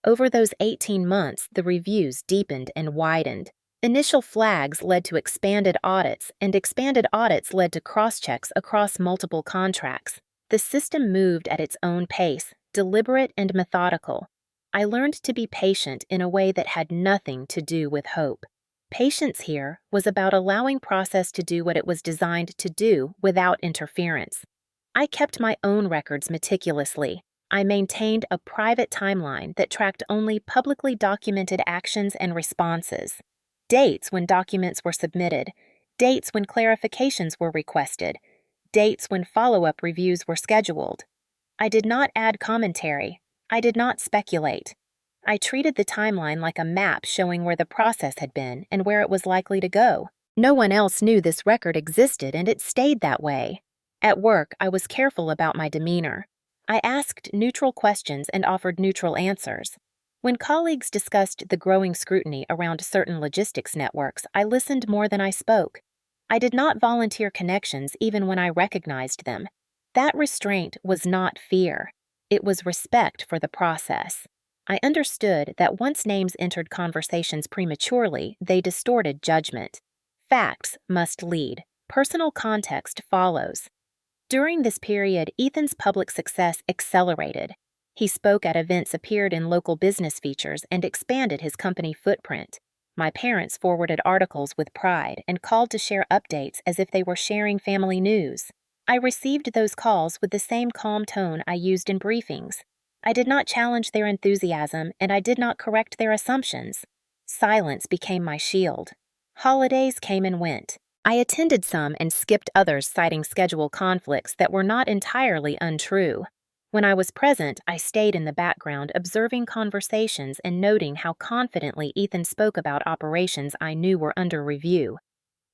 Over those 18 months, the reviews deepened and widened. Initial flags led to expanded audits, and expanded audits led to cross-checks across multiple contracts. The system moved at its own pace, deliberate and methodical. I learned to be patient in a way that had nothing to do with hope. Patience here was about allowing process to do what it was designed to do without interference. I kept my own records meticulously. I maintained a private timeline that tracked only publicly documented actions and responses. Dates when documents were submitted, dates when clarifications were requested, dates when follow-up reviews were scheduled. I did not add commentary. I did not speculate. I treated the timeline like a map showing where the process had been and where it was likely to go. No one else knew this record existed, and it stayed that way. At work, I was careful about my demeanor. I asked neutral questions and offered neutral answers. When colleagues discussed the growing scrutiny around certain logistics networks, I listened more than I spoke. I did not volunteer connections even when I recognized them. That restraint was not fear. It was respect for the process. I understood that once names entered conversations prematurely, they distorted judgment. Facts must lead. Personal context follows. During this period, Ethan's public success accelerated. He spoke at events, appeared in local business features, and expanded his company footprint. My parents forwarded articles with pride and called to share updates as if they were sharing family news. I received those calls with the same calm tone I used in briefings. I did not challenge their enthusiasm, and I did not correct their assumptions. Silence became my shield. Holidays came and went. I attended some and skipped others, citing schedule conflicts that were not entirely untrue. When I was present, I stayed in the background, observing conversations and noting how confidently Ethan spoke about operations I knew were under review.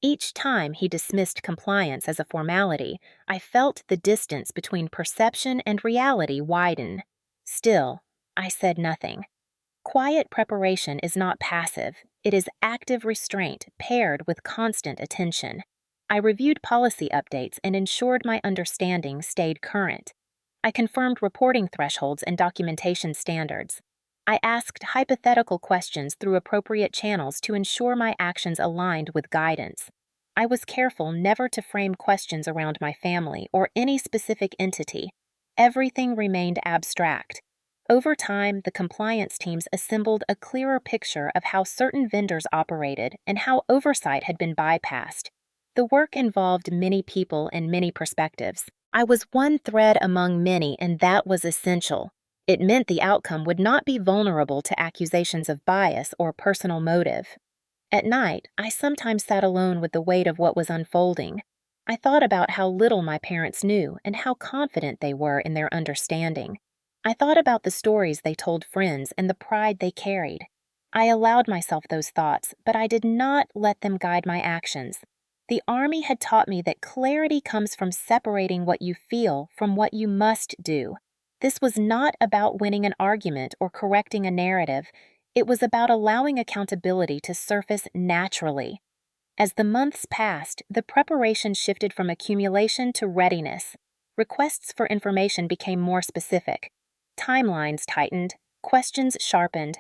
Each time he dismissed compliance as a formality, I felt the distance between perception and reality widen. Still, I said nothing. Quiet preparation is not passive, it is active restraint paired with constant attention. I reviewed policy updates and ensured my understanding stayed current. I confirmed reporting thresholds and documentation standards. I asked hypothetical questions through appropriate channels to ensure my actions aligned with guidance. I was careful never to frame questions around my family or any specific entity. Everything remained abstract. Over time, the compliance teams assembled a clearer picture of how certain vendors operated and how oversight had been bypassed. The work involved many people and many perspectives. I was one thread among many, and that was essential. It meant the outcome would not be vulnerable to accusations of bias or personal motive. At night, I sometimes sat alone with the weight of what was unfolding. I thought about how little my parents knew and how confident they were in their understanding. I thought about the stories they told friends and the pride they carried. I allowed myself those thoughts, but I did not let them guide my actions. The Army had taught me that clarity comes from separating what you feel from what you must do. This was not about winning an argument or correcting a narrative. It was about allowing accountability to surface naturally. As the months passed, the preparation shifted from accumulation to readiness. Requests for information became more specific. Timelines tightened, questions sharpened.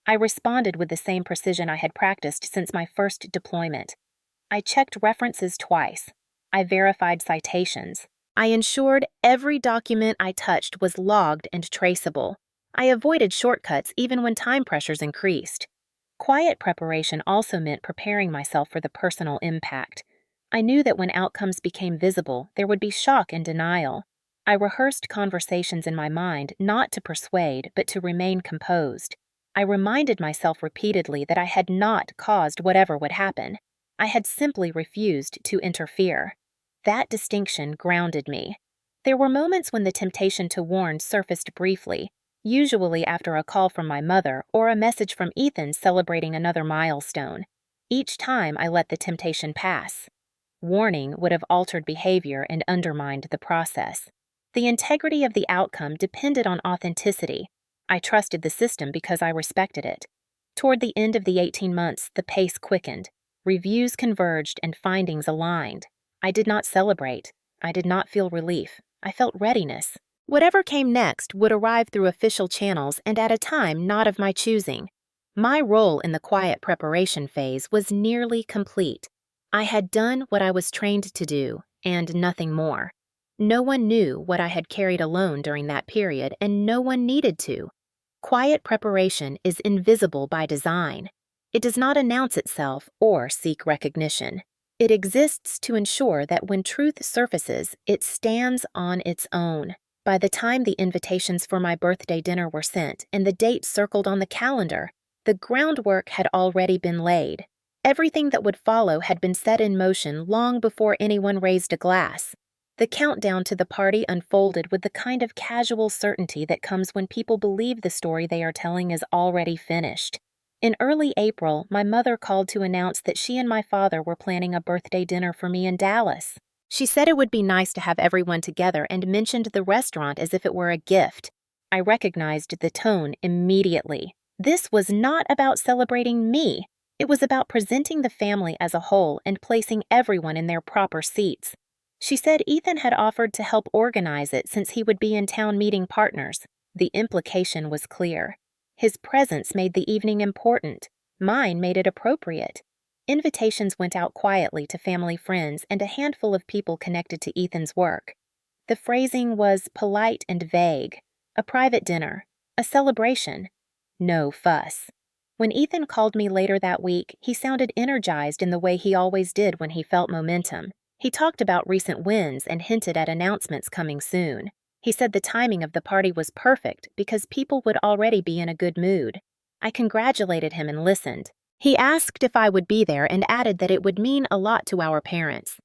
I responded with the same precision I had practiced since my first deployment. I checked references twice. I verified citations. I ensured every document I touched was logged and traceable. I avoided shortcuts even when time pressures increased. Quiet preparation also meant preparing myself for the personal impact. I knew that when outcomes became visible, there would be shock and denial. I rehearsed conversations in my mind not to persuade, but to remain composed. I reminded myself repeatedly that I had not caused whatever would happen. I had simply refused to interfere. That distinction grounded me. There were moments when the temptation to warn surfaced briefly, usually after a call from my mother or a message from Ethan celebrating another milestone. Each time I let the temptation pass. Warning would have altered behavior and undermined the process. The integrity of the outcome depended on authenticity. I trusted the system because I respected it. Toward the end of the 18 months, the pace quickened. Reviews converged and findings aligned. I did not celebrate. I did not feel relief. I felt readiness. Whatever came next would arrive through official channels and at a time not of my choosing. My role in the quiet preparation phase was nearly complete. I had done what I was trained to do, and nothing more. No one knew what I had carried alone during that period, and no one needed to. Quiet preparation is invisible by design. It does not announce itself or seek recognition. It exists to ensure that when truth surfaces, it stands on its own. By the time the invitations for my birthday dinner were sent and the date circled on the calendar, the groundwork had already been laid. Everything that would follow had been set in motion long before anyone raised a glass. The countdown to the party unfolded with the kind of casual certainty that comes when people believe the story they are telling is already finished. In early April, my mother called to announce that she and my father were planning a birthday dinner for me in Dallas. She said it would be nice to have everyone together and mentioned the restaurant as if it were a gift. I recognized the tone immediately. This was not about celebrating me. It was about presenting the family as a whole and placing everyone in their proper seats. She said Ethan had offered to help organize it since he would be in town meeting partners. The implication was clear. His presence made the evening important. Mine made it appropriate. Invitations went out quietly to family friends and a handful of people connected to Ethan's work. The phrasing was polite and vague. A private dinner. A celebration. No fuss. When Ethan called me later that week, he sounded energized in the way he always did when he felt momentum. He talked about recent wins and hinted at announcements coming soon. He said the timing of the party was perfect because people would already be in a good mood. I congratulated him and listened. He asked if I would be there and added that it would mean a lot to our parents.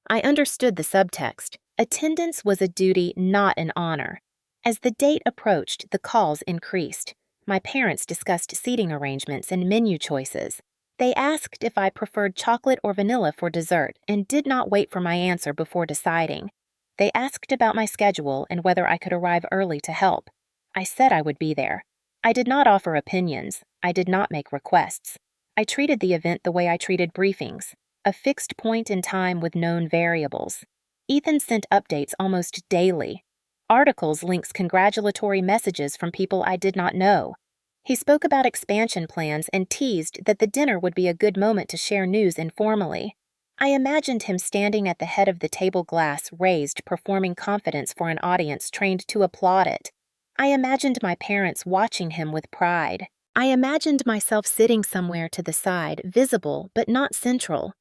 I understood the subtext. Attendance was a duty, not an honor. As the date approached, the calls increased. My parents discussed seating arrangements and menu choices. They asked if I preferred chocolate or vanilla for dessert and did not wait for my answer before deciding. They asked about my schedule and whether I could arrive early to help. I said I would be there. I did not offer opinions. I did not make requests. I treated the event the way I treated briefings, a fixed point in time with known variables. Ethan sent updates almost daily. Articles links congratulatory messages from people I did not know. He spoke about expansion plans and teased that the dinner would be a good moment to share news informally. I imagined him standing at the head of the table, glass raised, performing confidence for an audience trained to applaud it. I imagined my parents watching him with pride. I imagined myself sitting somewhere to the side, visible but not central.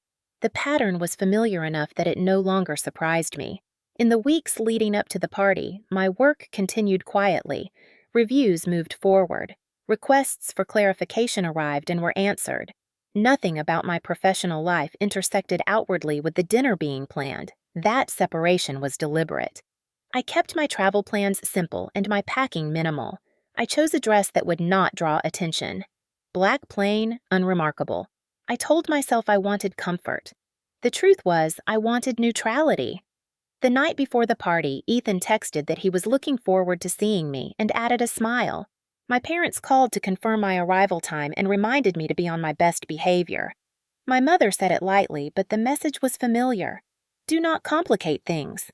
The pattern was familiar enough that it no longer surprised me. In the weeks leading up to the party, my work continued quietly. Reviews moved forward. Requests for clarification arrived and were answered. Nothing about my professional life intersected outwardly with the dinner being planned. That separation was deliberate. I kept my travel plans simple and my packing minimal. I chose a dress that would not draw attention. Black plain, unremarkable. I told myself I wanted comfort. The truth was, I wanted neutrality. The night before the party, Ethan texted that he was looking forward to seeing me and added a smile. My parents called to confirm my arrival time and reminded me to be on my best behavior. My mother said it lightly, but the message was familiar. Do not complicate things.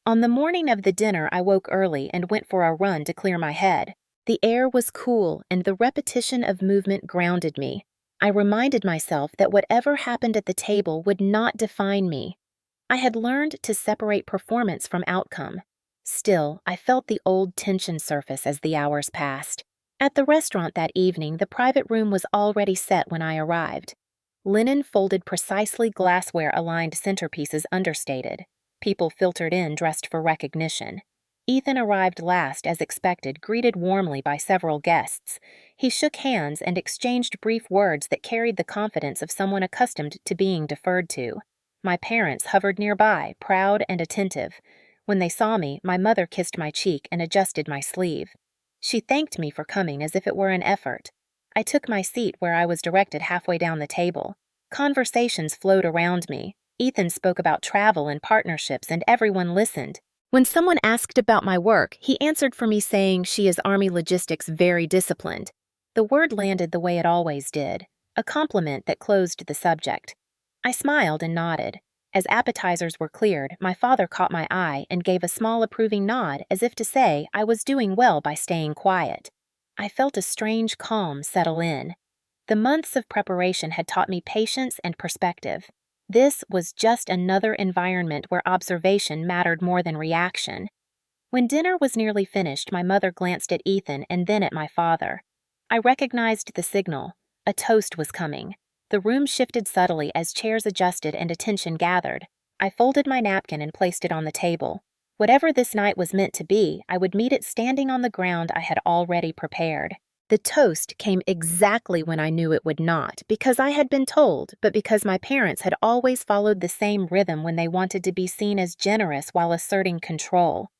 On the morning of the dinner, I woke early and went for a run to clear my head. The air was cool and the repetition of movement grounded me. I reminded myself that whatever happened at the table would not define me. I had learned to separate performance from outcome. Still, I felt the old tension surface as the hours passed. At the restaurant that evening, the private room was already set when I arrived. Linen folded precisely, glassware-aligned centerpieces understated. People filtered in dressed for recognition. Ethan arrived last, as expected, greeted warmly by several guests. He shook hands and exchanged brief words that carried the confidence of someone accustomed to being deferred to. My parents hovered nearby, proud and attentive. When they saw me, my mother kissed my cheek and adjusted my sleeve. She thanked me for coming as if it were an effort. I took my seat where I was directed halfway down the table. Conversations flowed around me. Ethan spoke about travel and partnerships, and everyone listened. When someone asked about my work, he answered for me saying she is Army logistics very disciplined. The word landed the way it always did, a compliment that closed the subject. I smiled and nodded. As appetizers were cleared, my father caught my eye and gave a small approving nod as if to say I was doing well by staying quiet. I felt a strange calm settle in. The months of preparation had taught me patience and perspective. This was just another environment where observation mattered more than reaction. When dinner was nearly finished, my mother glanced at Ethan and then at my father. I recognized the signal. A toast was coming. The room shifted subtly as chairs adjusted and attention gathered. I folded my napkin and placed it on the table. Whatever this night was meant to be, I would meet it standing on the ground I had already prepared. The toast came exactly when I knew it would not, because I had been told, but because my parents had always followed the same rhythm when they wanted to be seen as generous while asserting control.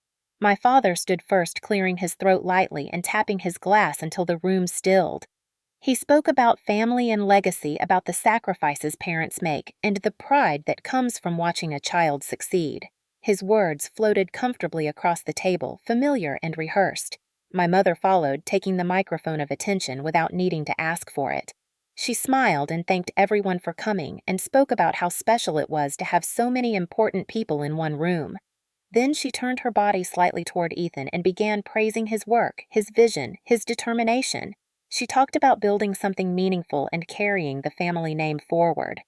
My father stood first, clearing his throat lightly and tapping his glass until the room stilled. He spoke about family and legacy, about the sacrifices parents make, and the pride that comes from watching a child succeed. His words floated comfortably across the table, familiar and rehearsed. My mother followed, taking the microphone of attention without needing to ask for it. She smiled and thanked everyone for coming and spoke about how special it was to have so many important people in one room. Then she turned her body slightly toward Ethan and began praising his work, his vision, his determination. She talked about building something meaningful and carrying the family name forward.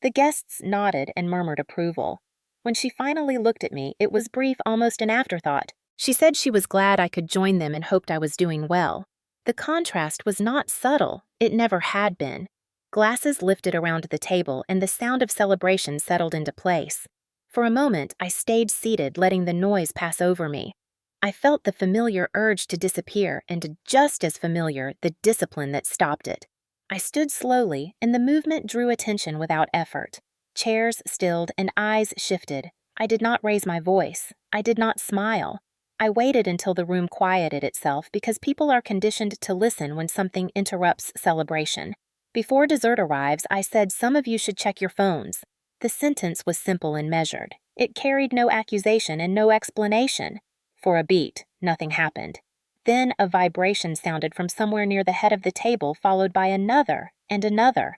The guests nodded and murmured approval. When she finally looked at me, it was brief, almost an afterthought. She said she was glad I could join them and hoped I was doing well. The contrast was not subtle. It never had been. Glasses lifted around the table and the sound of celebration settled into place. For a moment, I stayed seated, letting the noise pass over me. I felt the familiar urge to disappear and, just as familiar, the discipline that stopped it. I stood slowly, and the movement drew attention without effort. Chairs stilled and eyes shifted. I did not raise my voice. I did not smile. I waited until the room quieted itself because people are conditioned to listen when something interrupts celebration. Before dessert arrives, I said, "Some of you should check your phones." The sentence was simple and measured. It carried no accusation and no explanation. For a beat, nothing happened. Then a vibration sounded from somewhere near the head of the table, followed by another and another.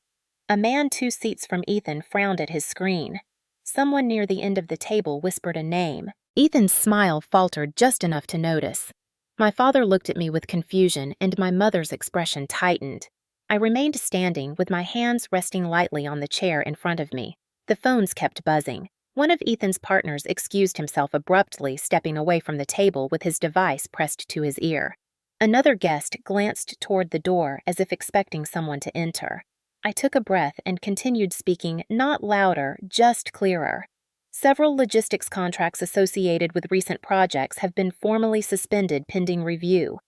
A man 2 seats from Ethan frowned at his screen. Someone near the end of the table whispered a name. Ethan's smile faltered just enough to notice. My father looked at me with confusion, and my mother's expression tightened. I remained standing, with my hands resting lightly on the chair in front of me. The phones kept buzzing. One of Ethan's partners excused himself abruptly, stepping away from the table with his device pressed to his ear. Another guest glanced toward the door as if expecting someone to enter. I took a breath and continued speaking, not louder, just clearer. Several logistics contracts associated with recent projects have been formally suspended pending review.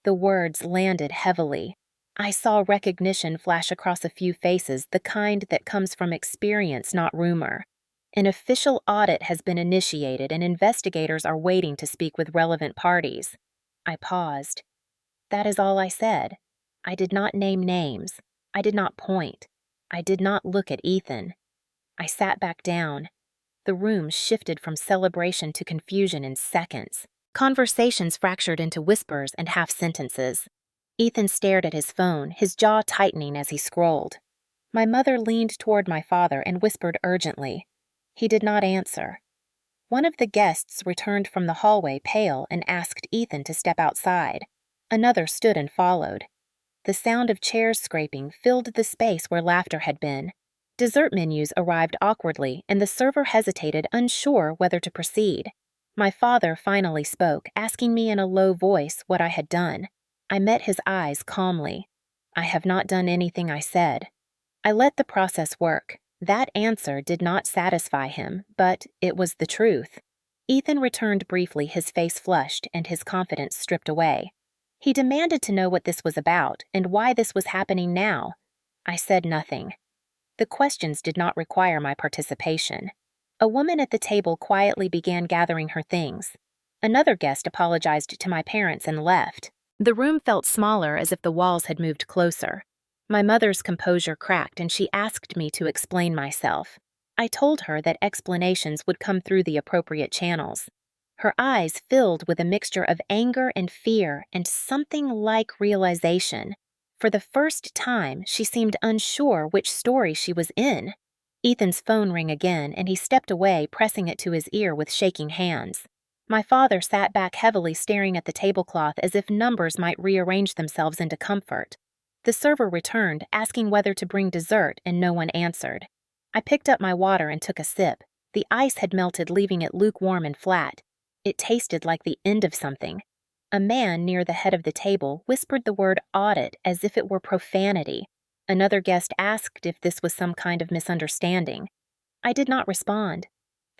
The words landed heavily. I saw recognition flash across a few faces, the kind that comes from experience, not rumor. An official audit has been initiated, and investigators are waiting to speak with relevant parties. I paused. That is all I said. I did not name names. I did not point. I did not look at Ethan. I sat back down. The room shifted from celebration to confusion in seconds. Conversations fractured into whispers and half-sentences. Ethan stared at his phone, his jaw tightening as he scrolled. My mother leaned toward my father and whispered urgently. He did not answer. One of the guests returned from the hallway pale and asked Ethan to step outside. Another stood and followed. The sound of chairs scraping filled the space where laughter had been. Dessert menus arrived awkwardly, and the server hesitated, unsure whether to proceed. My father finally spoke, asking me in a low voice what I had done. I met his eyes calmly. I have not done anything, I said. I let the process work. That answer did not satisfy him, but it was the truth. Ethan returned briefly, his face flushed and his confidence stripped away. He demanded to know what this was about and why this was happening now. I said nothing. The questions did not require my participation. A woman at the table quietly began gathering her things. Another guest apologized to my parents and left. The room felt smaller, as if the walls had moved closer. My mother's composure cracked, and she asked me to explain myself. I told her that explanations would come through the appropriate channels. Her eyes filled with a mixture of anger and fear and something like realization. For the first time, she seemed unsure which story she was in. Ethan's phone rang again, and he stepped away, pressing it to his ear with shaking hands. My father sat back heavily, staring at the tablecloth as if numbers might rearrange themselves into comfort. The server returned, asking whether to bring dessert, and no one answered. I picked up my water and took a sip. The ice had melted, leaving it lukewarm and flat. It tasted like the end of something. A man near the head of the table whispered the word audit as if it were profanity. Another guest asked if this was some kind of misunderstanding. I did not respond.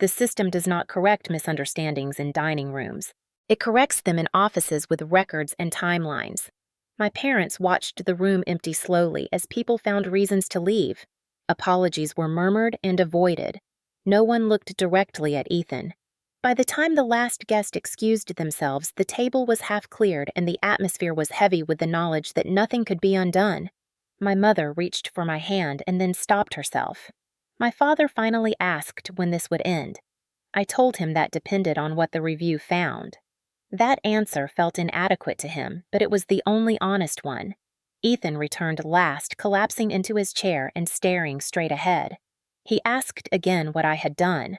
The system does not correct misunderstandings in dining rooms. It corrects them in offices with records and timelines. My parents watched the room empty slowly as people found reasons to leave. Apologies were murmured and avoided. No one looked directly at Ethan. By the time the last guest excused themselves, the table was half cleared and the atmosphere was heavy with the knowledge that nothing could be undone. My mother reached for my hand and then stopped herself. My father finally asked when this would end. I told him that depended on what the review found. That answer felt inadequate to him, but it was the only honest one. Ethan returned last, collapsing into his chair and staring straight ahead. He asked again what I had done.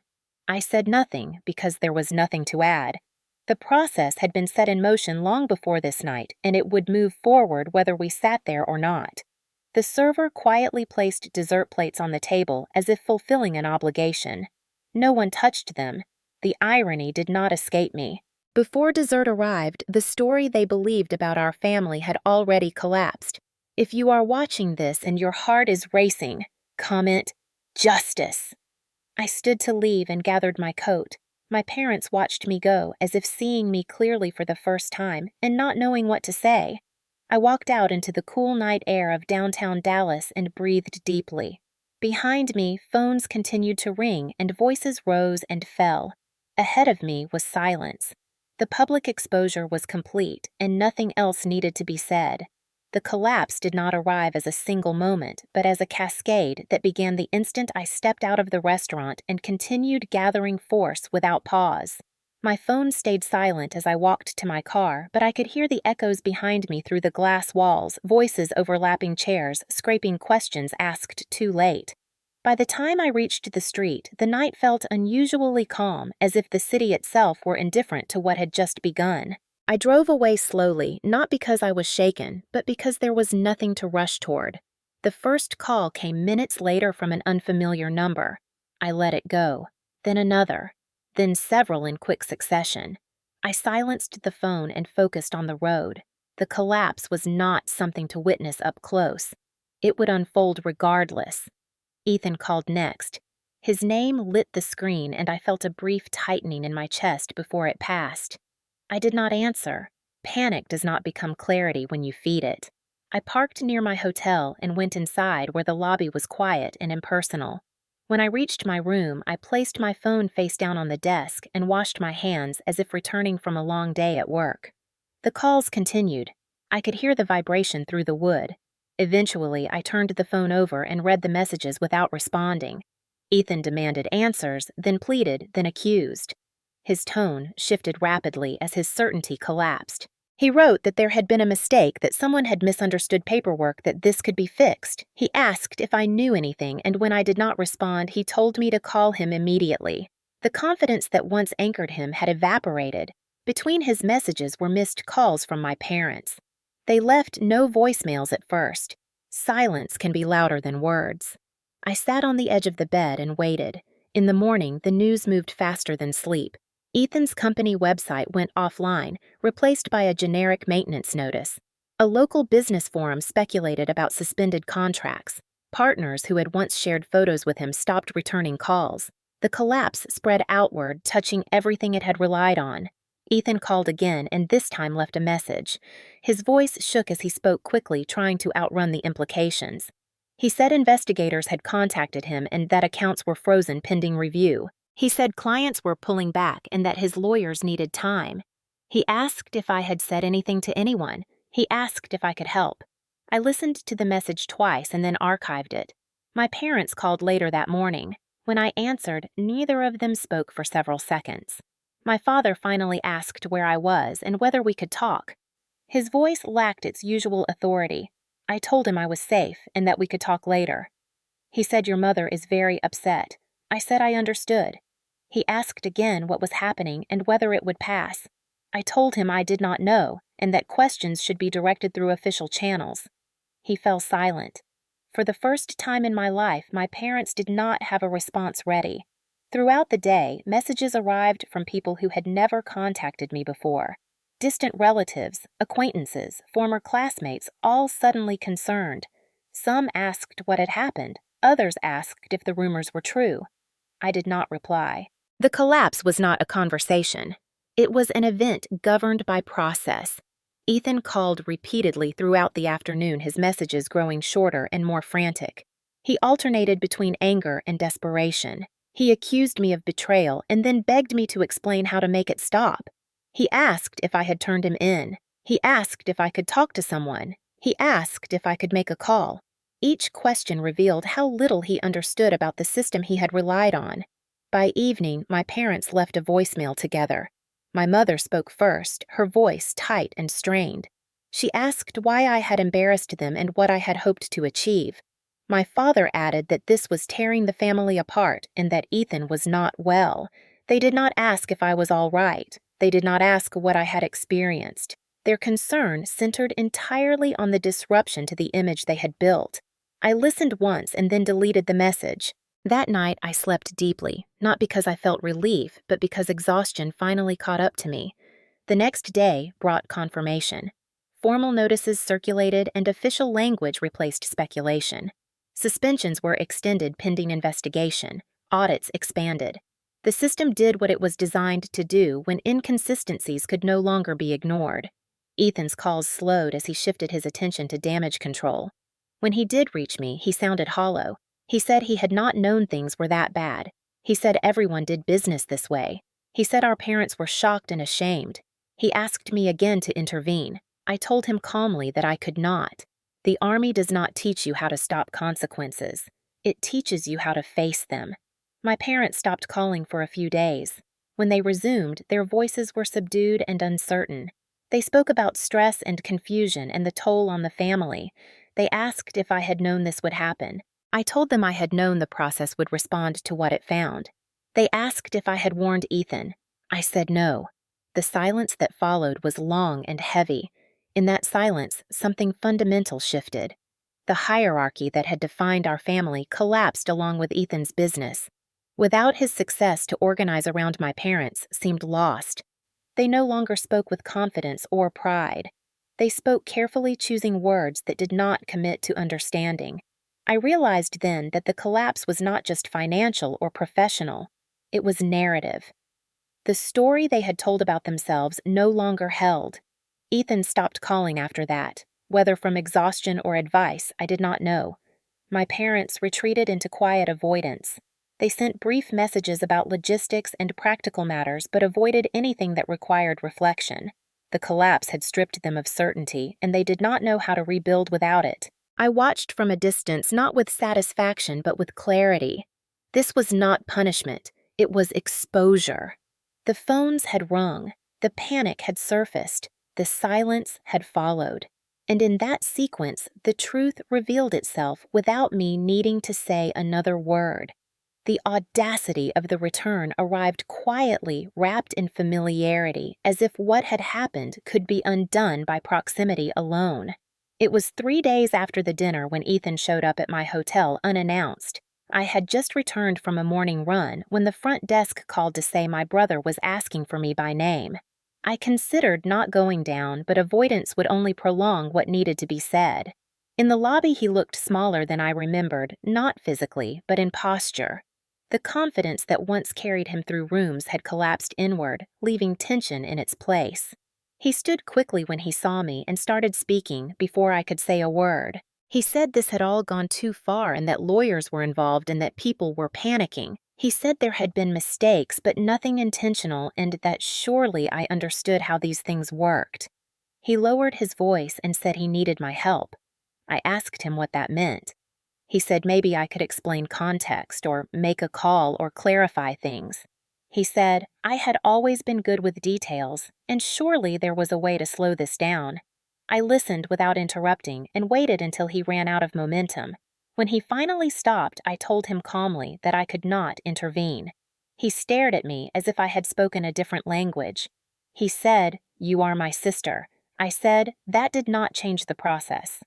I said nothing because there was nothing to add. The process had been set in motion long before this night, and it would move forward whether we sat there or not. The server quietly placed dessert plates on the table as if fulfilling an obligation. No one touched them. The irony did not escape me. Before dessert arrived, the story they believed about our family had already collapsed. If you are watching this and your heart is racing, comment, "Justice." I stood to leave and gathered my coat. My parents watched me go, as if seeing me clearly for the first time and not knowing what to say. I walked out into the cool night air of downtown Dallas and breathed deeply. Behind me, phones continued to ring and voices rose and fell. Ahead of me was silence. The public exposure was complete, and nothing else needed to be said. The collapse did not arrive as a single moment, but as a cascade that began the instant I stepped out of the restaurant and continued gathering force without pause. My phone stayed silent as I walked to my car, but I could hear the echoes behind me through the glass walls, voices overlapping chairs, scraping questions asked too late. By the time I reached the street, the night felt unusually calm, as if the city itself were indifferent to what had just begun. I drove away slowly, not because I was shaken, but because there was nothing to rush toward. The first call came minutes later from an unfamiliar number. I let it go. Then another. Then several in quick succession. I silenced the phone and focused on the road. The collapse was not something to witness up close. It would unfold regardless. Ethan called next. His name lit the screen, and I felt a brief tightening in my chest before it passed. I did not answer. Panic does not become clarity when you feed it. I parked near my hotel and went inside where the lobby was quiet and impersonal. When I reached my room, I placed my phone face down on the desk and washed my hands as if returning from a long day at work. The calls continued. I could hear the vibration through the wood. Eventually, I turned the phone over and read the messages without responding. Ethan demanded answers, then pleaded, then accused. His tone shifted rapidly as his certainty collapsed. He wrote that there had been a mistake, that someone had misunderstood paperwork, that this could be fixed. He asked if I knew anything, and when I did not respond, he told me to call him immediately. The confidence that once anchored him had evaporated. Between his messages were missed calls from my parents. They left no voicemails at first. Silence can be louder than words. I sat on the edge of the bed and waited. In the morning, the news moved faster than sleep. Ethan's company website went offline, replaced by a generic maintenance notice. A local business forum speculated about suspended contracts. Partners who had once shared photos with him stopped returning calls. The collapse spread outward, touching everything it had relied on. Ethan called again and this time left a message. His voice shook as he spoke quickly, trying to outrun the implications. He said investigators had contacted him and that accounts were frozen pending review. He said clients were pulling back and that his lawyers needed time. He asked if I had said anything to anyone. He asked if I could help. I listened to the message twice and then archived it. My parents called later that morning. When I answered, neither of them spoke for several seconds. My father finally asked where I was and whether we could talk. His voice lacked its usual authority. I told him I was safe and that we could talk later. He said, "Your mother is very upset." I said I understood. He asked again what was happening and whether it would pass. I told him I did not know and that questions should be directed through official channels. He fell silent. For the first time in my life, my parents did not have a response ready. Throughout the day, messages arrived from people who had never contacted me before. Distant relatives, acquaintances, former classmates, all suddenly concerned. Some asked what had happened. Others asked if the rumors were true. I did not reply. The collapse was not a conversation. It was an event governed by process. Ethan called repeatedly throughout the afternoon, his messages growing shorter and more frantic. He alternated between anger and desperation. He accused me of betrayal and then begged me to explain how to make it stop. He asked if I had turned him in. He asked if I could talk to someone. He asked if I could make a call. Each question revealed how little he understood about the system he had relied on. By evening, my parents left a voicemail together. My mother spoke first, her voice tight and strained. She asked why I had embarrassed them and what I had hoped to achieve. My father added that this was tearing the family apart and that Ethan was not well. They did not ask if I was all right. They did not ask what I had experienced. Their concern centered entirely on the disruption to the image they had built. I listened once and then deleted the message. That night, I slept deeply, not because I felt relief, but because exhaustion finally caught up to me. The next day brought confirmation. Formal notices circulated and official language replaced speculation. Suspensions were extended pending investigation. Audits expanded. The system did what it was designed to do when inconsistencies could no longer be ignored. Ethan's calls slowed as he shifted his attention to damage control. When he did reach me, he sounded hollow. He said he had not known things were that bad. He said everyone did business this way. He said our parents were shocked and ashamed. He asked me again to intervene. I told him calmly that I could not. The Army does not teach you how to stop consequences. It teaches you how to face them. My parents stopped calling for a few days. When they resumed, their voices were subdued and uncertain. They spoke about stress and confusion and the toll on the family. They asked if I had known this would happen. I told them I had known the process would respond to what it found. They asked if I had warned Ethan. I said no. The silence that followed was long and heavy. In that silence, something fundamental shifted. The hierarchy that had defined our family collapsed along with Ethan's business. Without his success to organize around my parents seemed lost. They no longer spoke with confidence or pride. They spoke carefully, choosing words that did not commit to understanding. I realized then that the collapse was not just financial or professional. It was narrative. The story they had told about themselves no longer held. Ethan stopped calling after that. Whether from exhaustion or advice, I did not know. My parents retreated into quiet avoidance. They sent brief messages about logistics and practical matters but avoided anything that required reflection. The collapse had stripped them of certainty, and they did not know how to rebuild without it. I watched from a distance, not with satisfaction but with clarity. This was not punishment. It was exposure. The phones had rung. The panic had surfaced. The silence had followed. And in that sequence, the truth revealed itself without me needing to say another word. The audacity of the return arrived quietly, wrapped in familiarity, as if what had happened could be undone by proximity alone. It was 3 days after the dinner when Ethan showed up at my hotel unannounced. I had just returned from a morning run when the front desk called to say my brother was asking for me by name. I considered not going down, but avoidance would only prolong what needed to be said. In the lobby, he looked smaller than I remembered, not physically, but in posture. The confidence that once carried him through rooms had collapsed inward, leaving tension in its place. He stood quickly when he saw me and started speaking before I could say a word. He said this had all gone too far and that lawyers were involved and that people were panicking. He said there had been mistakes, but nothing intentional, and that surely I understood how these things worked. He lowered his voice and said he needed my help. I asked him what that meant. He said maybe I could explain context or make a call or clarify things. He said I had always been good with details, and surely there was a way to slow this down. I listened without interrupting and waited until he ran out of momentum. When he finally stopped, I told him calmly that I could not intervene. He stared at me as if I had spoken a different language. He said, "You are my sister." I said, that did not change the process.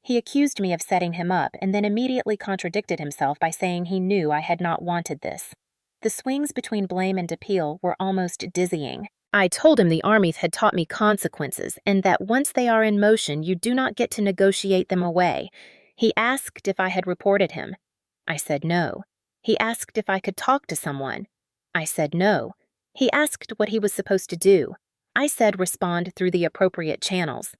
He accused me of setting him up and then immediately contradicted himself by saying he knew I had not wanted this. The swings between blame and appeal were almost dizzying. I told him the Army had taught me consequences and that once they are in motion, you do not get to negotiate them away. He asked if I had reported him. I said no. He asked if I could talk to someone. I said no. He asked what he was supposed to do. I said respond through the appropriate channels.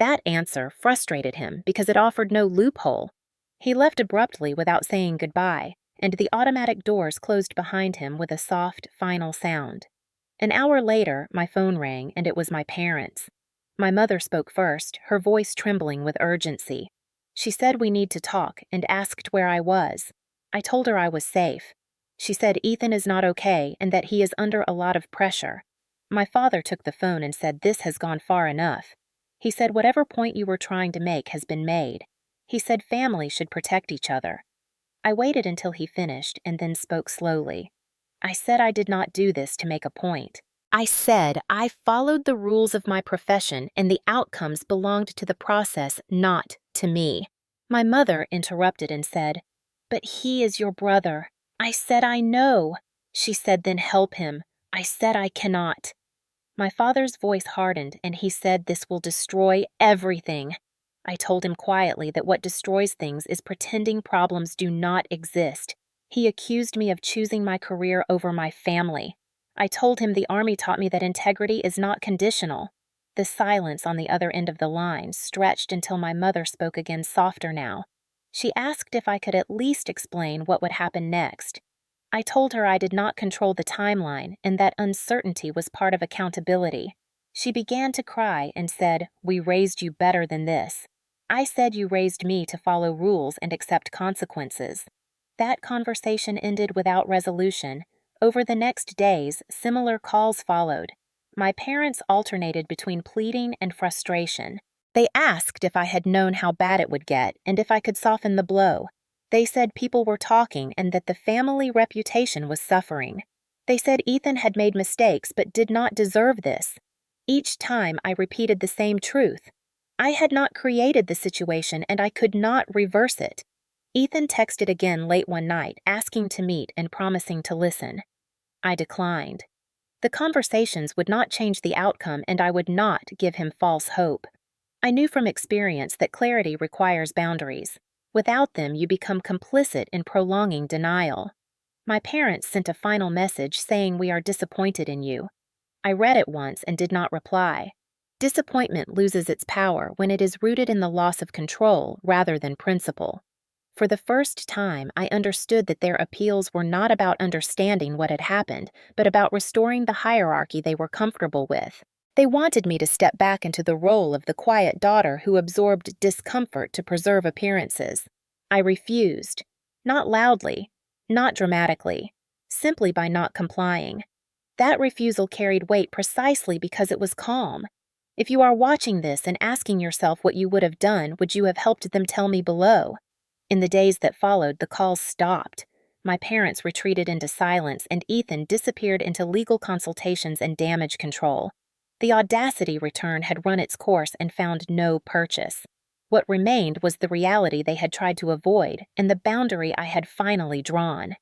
That answer frustrated him because it offered no loophole. He left abruptly without saying goodbye, and the automatic doors closed behind him with a soft, final sound. An hour later, my phone rang, and it was my parents. My mother spoke first, her voice trembling with urgency. She said we need to talk and asked where I was. I told her I was safe. She said Ethan is not okay and that he is under a lot of pressure. My father took the phone and said this has gone far enough. He said whatever point you were trying to make has been made. He said family should protect each other. I waited until he finished and then spoke slowly. I said I did not do this to make a point. I said I followed the rules of my profession and the outcomes belonged to the process, not to me. My mother interrupted and said, "But he is your brother." I said I know. She said then help him. I said I cannot. My father's voice hardened and he said this will destroy everything. I told him quietly that what destroys things is pretending problems do not exist. He accused me of choosing my career over my family. I told him the Army taught me that integrity is not conditional. The silence on the other end of the line stretched until my mother spoke again, softer now. She asked if I could at least explain what would happen next. I told her I did not control the timeline and that uncertainty was part of accountability. She began to cry and said, "We raised you better than this." I said you raised me to follow rules and accept consequences. That conversation ended without resolution. Over the next days, similar calls followed. My parents alternated between pleading and frustration. They asked if I had known how bad it would get and if I could soften the blow. They said people were talking and that the family reputation was suffering. They said Ethan had made mistakes but did not deserve this. Each time I repeated the same truth. I had not created the situation and I could not reverse it. Ethan texted again late one night, asking to meet and promising to listen. I declined. The conversations would not change the outcome and I would not give him false hope. I knew from experience that clarity requires boundaries. Without them, you become complicit in prolonging denial. My parents sent a final message saying we are disappointed in you. I read it once and did not reply. Disappointment loses its power when it is rooted in the loss of control rather than principle. For the first time, I understood that their appeals were not about understanding what had happened, but about restoring the hierarchy they were comfortable with. They wanted me to step back into the role of the quiet daughter who absorbed discomfort to preserve appearances. I refused. Not loudly, not dramatically, simply by not complying. That refusal carried weight precisely because it was calm. If you are watching this and asking yourself what you would have done, would you have helped them tell me below? In the days that followed, the calls stopped. My parents retreated into silence and Ethan disappeared into legal consultations and damage control. The audacity return had run its course and found no purchase. What remained was the reality they had tried to avoid and the boundary I had finally drawn.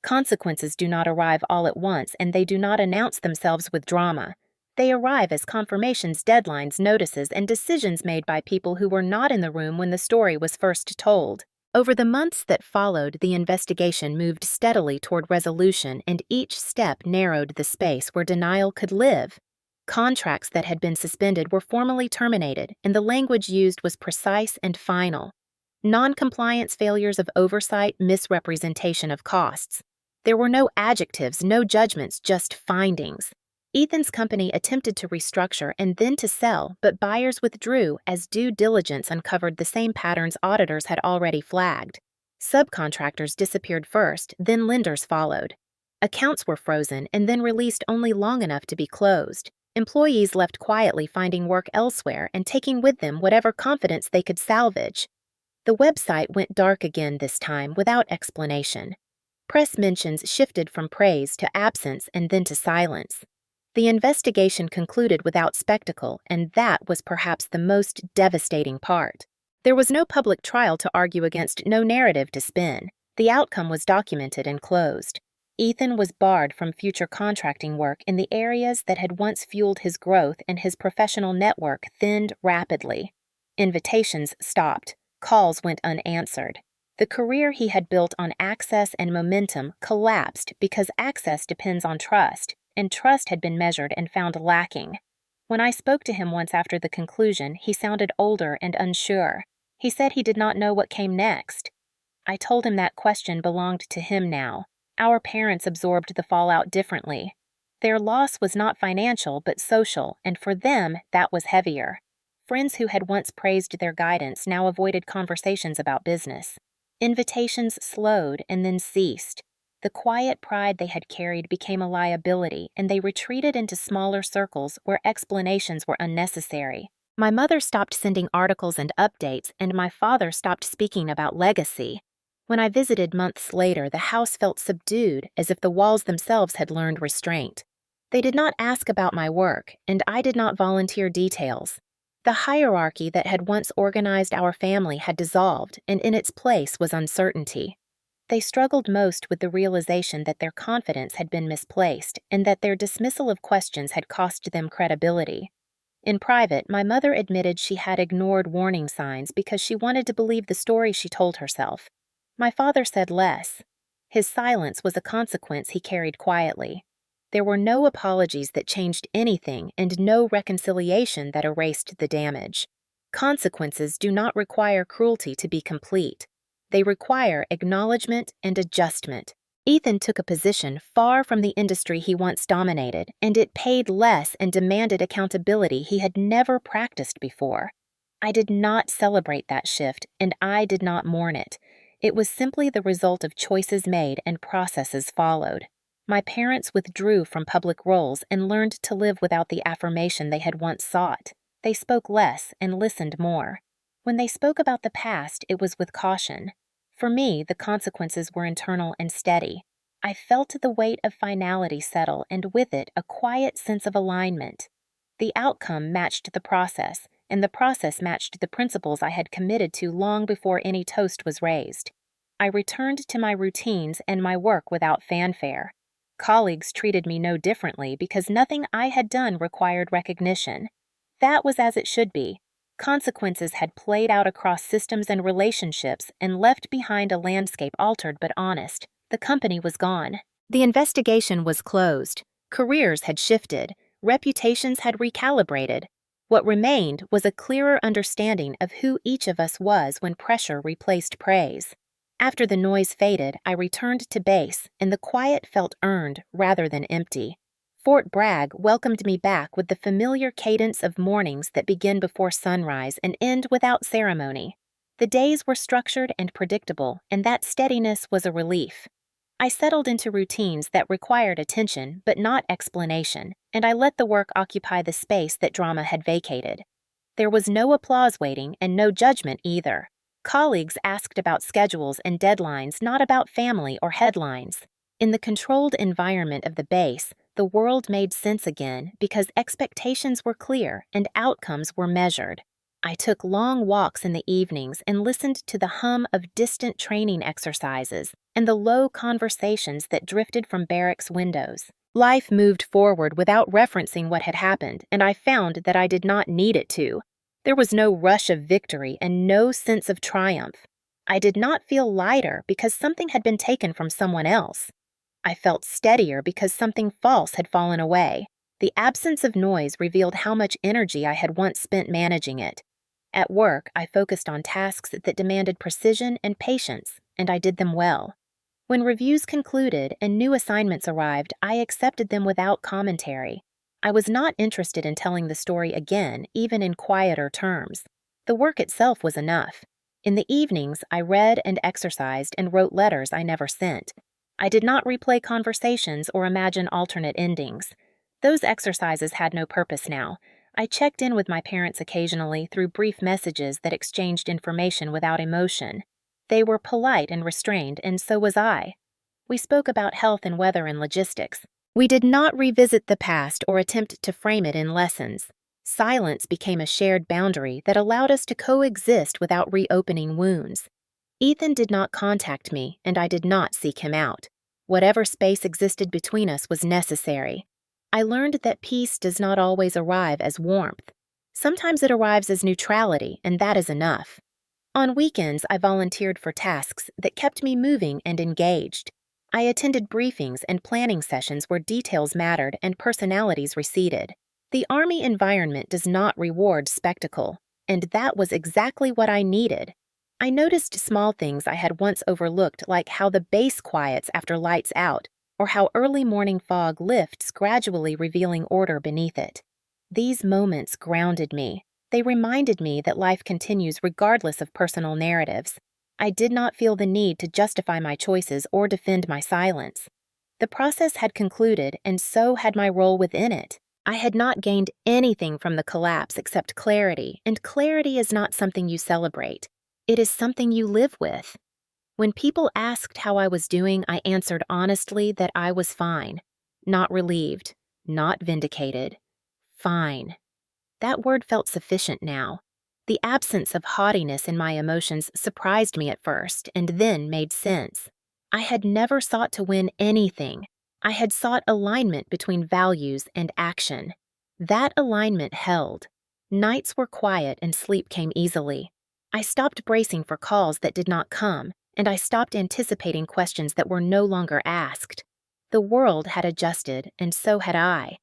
Consequences do not arrive all at once and they do not announce themselves with drama. They arrive as confirmations, deadlines, notices, and decisions made by people who were not in the room when the story was first told. Over the months that followed, the investigation moved steadily toward resolution and each step narrowed the space where denial could live. Contracts that had been suspended were formally terminated, and the language used was precise and final. Non-compliance failures of oversight, misrepresentation of costs. There were no adjectives, no judgments, just findings. Ethan's company attempted to restructure and then to sell, but buyers withdrew as due diligence uncovered the same patterns auditors had already flagged. Subcontractors disappeared first, then lenders followed. Accounts were frozen and then released only long enough to be closed. Employees left quietly finding work elsewhere and taking with them whatever confidence they could salvage. The website went dark again this time without explanation. Press mentions shifted from praise to absence and then to silence. The investigation concluded without spectacle, and that was perhaps the most devastating part. There was no public trial to argue against, no narrative to spin. The outcome was documented and closed. Ethan was barred from future contracting work in the areas that had once fueled his growth, and his professional network thinned rapidly. Invitations stopped. Calls went unanswered. The career he had built on access and momentum collapsed because access depends on trust, and trust had been measured and found lacking. When I spoke to him once after the conclusion, he sounded older and unsure. He said he did not know what came next. I told him that question belonged to him now. Our parents absorbed the fallout differently. Their loss was not financial but social, and for them, that was heavier. Friends who had once praised their guidance now avoided conversations about business. Invitations slowed and then ceased. The quiet pride they had carried became a liability, and they retreated into smaller circles where explanations were unnecessary. My mother stopped sending articles and updates, and my father stopped speaking about legacy. When I visited months later, the house felt subdued, as if the walls themselves had learned restraint. They did not ask about my work, and I did not volunteer details. The hierarchy that had once organized our family had dissolved, and in its place was uncertainty. They struggled most with the realization that their confidence had been misplaced, and that their dismissal of questions had cost them credibility. In private, my mother admitted she had ignored warning signs because she wanted to believe the story she told herself. My father said less. His silence was a consequence he carried quietly. There were no apologies that changed anything and no reconciliation that erased the damage. Consequences do not require cruelty to be complete. They require acknowledgement and adjustment. Ethan took a position far from the industry he once dominated, and it paid less and demanded accountability he had never practiced before. I did not celebrate that shift, and I did not mourn it. It was simply the result of choices made and processes followed. My parents withdrew from public roles and learned to live without the affirmation they had once sought. They spoke less and listened more. When they spoke about the past, it was with caution. For me, the consequences were internal and steady. I felt the weight of finality settle, and with it, a quiet sense of alignment. The outcome matched the process, and the process matched the principles I had committed to long before any toast was raised. I returned to my routines and my work without fanfare. Colleagues treated me no differently because nothing I had done required recognition. That was as it should be. Consequences had played out across systems and relationships and left behind a landscape altered but honest. The company was gone. The investigation was closed. Careers had shifted. Reputations had recalibrated. What remained was a clearer understanding of who each of us was when pressure replaced praise. After the noise faded, I returned to base, and the quiet felt earned rather than empty. Fort Bragg welcomed me back with the familiar cadence of mornings that begin before sunrise and end without ceremony. The days were structured and predictable, and that steadiness was a relief. I settled into routines that required attention but not explanation, and I let the work occupy the space that drama had vacated. There was no applause waiting and no judgment either. Colleagues asked about schedules and deadlines, not about family or headlines. In the controlled environment of the base, the world made sense again because expectations were clear and outcomes were measured. I took long walks in the evenings and listened to the hum of distant training exercises and the low conversations that drifted from barracks windows. Life moved forward without referencing what had happened, and I found that I did not need it to. There was no rush of victory and no sense of triumph. I did not feel lighter because something had been taken from someone else. I felt steadier because something false had fallen away. The absence of noise revealed how much energy I had once spent managing it. At work, I focused on tasks that demanded precision and patience, and I did them well. When reviews concluded and new assignments arrived, I accepted them without commentary. I was not interested in telling the story again, even in quieter terms. The work itself was enough. In the evenings, I read and exercised and wrote letters I never sent. I did not replay conversations or imagine alternate endings. Those exercises had no purpose now. I checked in with my parents occasionally through brief messages that exchanged information without emotion. They were polite and restrained, and so was I. We spoke about health and weather and logistics. We did not revisit the past or attempt to frame it in lessons. Silence became a shared boundary that allowed us to coexist without reopening wounds. Ethan did not contact me, and I did not seek him out. Whatever space existed between us was necessary. I learned that peace does not always arrive as warmth. Sometimes it arrives as neutrality, and that is enough. On weekends, I volunteered for tasks that kept me moving and engaged. I attended briefings and planning sessions where details mattered and personalities receded. The Army environment does not reward spectacle, and that was exactly what I needed. I noticed small things I had once overlooked, like how the base quiets after lights out, or how early morning fog lifts, gradually revealing order beneath it. These moments grounded me. They reminded me that life continues regardless of personal narratives. I did not feel the need to justify my choices or defend my silence. The process had concluded, and so had my role within it. I had not gained anything from the collapse except clarity, and clarity is not something you celebrate. It is something you live with. When people asked how I was doing, I answered honestly that I was fine. Not relieved, not vindicated. Fine. That word felt sufficient now. The absence of haughtiness in my emotions surprised me at first, and then made sense. I had never sought to win anything. I had sought alignment between values and action. That alignment held. Nights were quiet and sleep came easily. I stopped bracing for calls that did not come, and I stopped anticipating questions that were no longer asked. The world had adjusted, and so had I.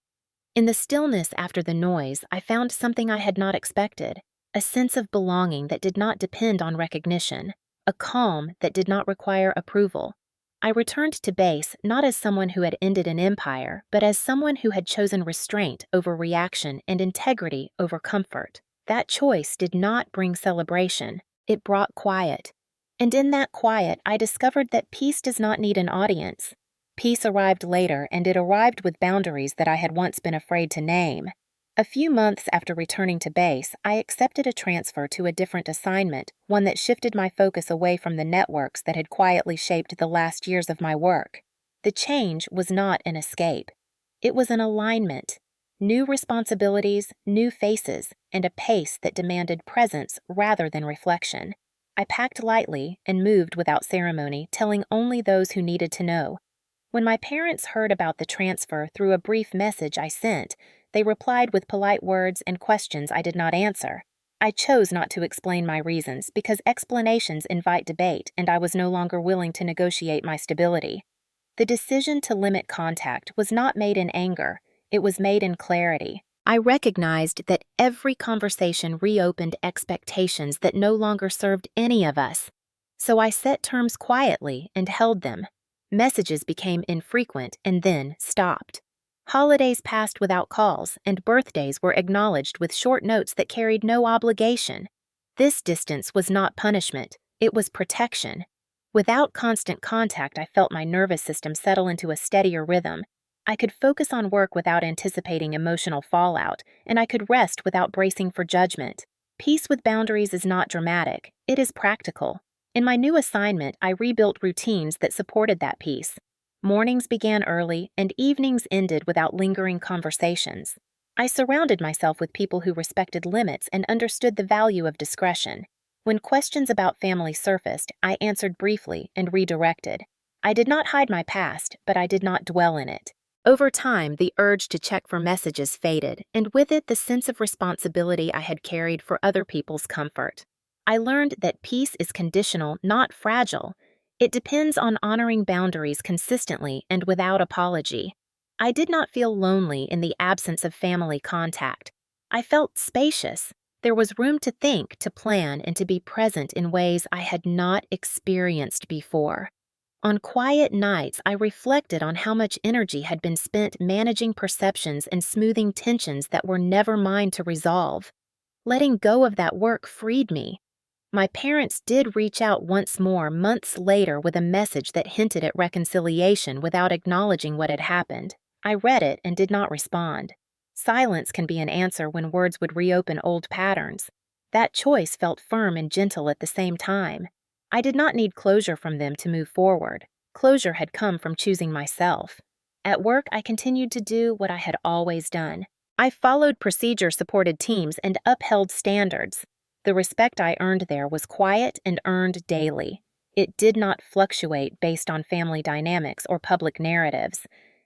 In the stillness after the noise, I found something I had not expected, a sense of belonging that did not depend on recognition, a calm that did not require approval. I returned to base not as someone who had ended an empire, but as someone who had chosen restraint over reaction and integrity over comfort. That choice did not bring celebration. It brought quiet. And in that quiet, I discovered that peace does not need an audience. Peace arrived later, and it arrived with boundaries that I had once been afraid to name. A few months after returning to base, I accepted a transfer to a different assignment, one that shifted my focus away from the networks that had quietly shaped the last years of my work. The change was not an escape. It was an alignment. New responsibilities, new faces, and a pace that demanded presence rather than reflection. I packed lightly and moved without ceremony, telling only those who needed to know. When my parents heard about the transfer through a brief message I sent, they replied with polite words and questions I did not answer. I chose not to explain my reasons because explanations invite debate, and I was no longer willing to negotiate my stability. The decision to limit contact was not made in anger, it was made in clarity. I recognized that every conversation reopened expectations that no longer served any of us. So I set terms quietly and held them. Messages became infrequent and then stopped. Holidays passed without calls, and birthdays were acknowledged with short notes that carried no obligation. This distance was not punishment, it was protection. Without constant contact, I felt my nervous system settle into a steadier rhythm. I could focus on work without anticipating emotional fallout, and I could rest without bracing for judgment. Peace with boundaries is not dramatic, it is practical. In my new assignment, I rebuilt routines that supported that peace. Mornings began early, and evenings ended without lingering conversations. I surrounded myself with people who respected limits and understood the value of discretion. When questions about family surfaced, I answered briefly and redirected. I did not hide my past, but I did not dwell in it. Over time, the urge to check for messages faded, and with it the sense of responsibility I had carried for other people's comfort. I learned that peace is conditional, not fragile. It depends on honoring boundaries consistently and without apology. I did not feel lonely in the absence of family contact. I felt spacious. There was room to think, to plan, and to be present in ways I had not experienced before. On quiet nights, I reflected on how much energy had been spent managing perceptions and smoothing tensions that were never mine to resolve. Letting go of that work freed me. My parents did reach out once more months later with a message that hinted at reconciliation without acknowledging what had happened. I read it and did not respond. Silence can be an answer when words would reopen old patterns. That choice felt firm and gentle at the same time. I did not need closure from them to move forward. Closure had come from choosing myself. At work, I continued to do what I had always done. I followed procedure-supported teams and upheld standards. The respect I earned there was quiet and earned daily. It did not fluctuate based on family dynamics or public narratives.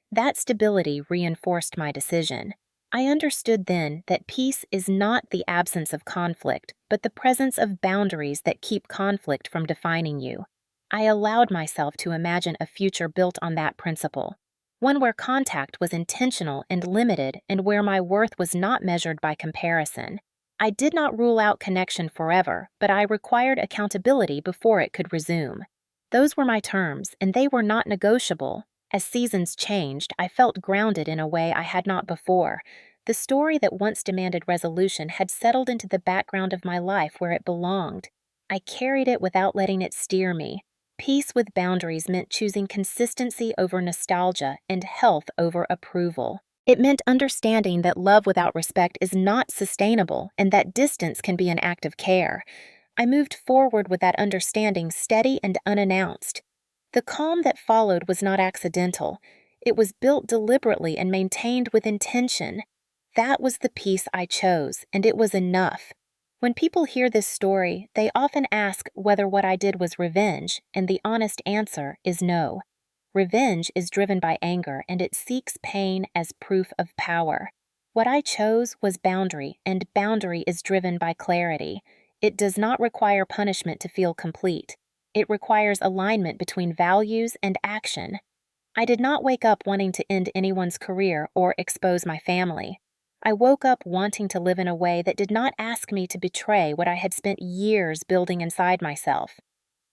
That stability reinforced my decision. I understood then that peace is not the absence of conflict, but the presence of boundaries that keep conflict from defining you. I allowed myself to imagine a future built on that principle, one where contact was intentional and limited and where my worth was not measured by comparison. I did not rule out connection forever, but I required accountability before it could resume. Those were my terms, and they were not negotiable. As seasons changed, I felt grounded in a way I had not before. The story that once demanded resolution had settled into the background of my life where it belonged. I carried it without letting it steer me. Peace with boundaries meant choosing consistency over nostalgia and health over approval. It meant understanding that love without respect is not sustainable and that distance can be an act of care. I moved forward with that understanding steady and unannounced. The calm that followed was not accidental. It was built deliberately and maintained with intention. That was the peace I chose, and it was enough. When people hear this story, they often ask whether what I did was revenge, and the honest answer is no. Revenge is driven by anger, and it seeks pain as proof of power. What I chose was boundary, and boundary is driven by clarity. It does not require punishment to feel complete. It requires alignment between values and action. I did not wake up wanting to end anyone's career or expose my family. I woke up wanting to live in a way that did not ask me to betray what I had spent years building inside myself.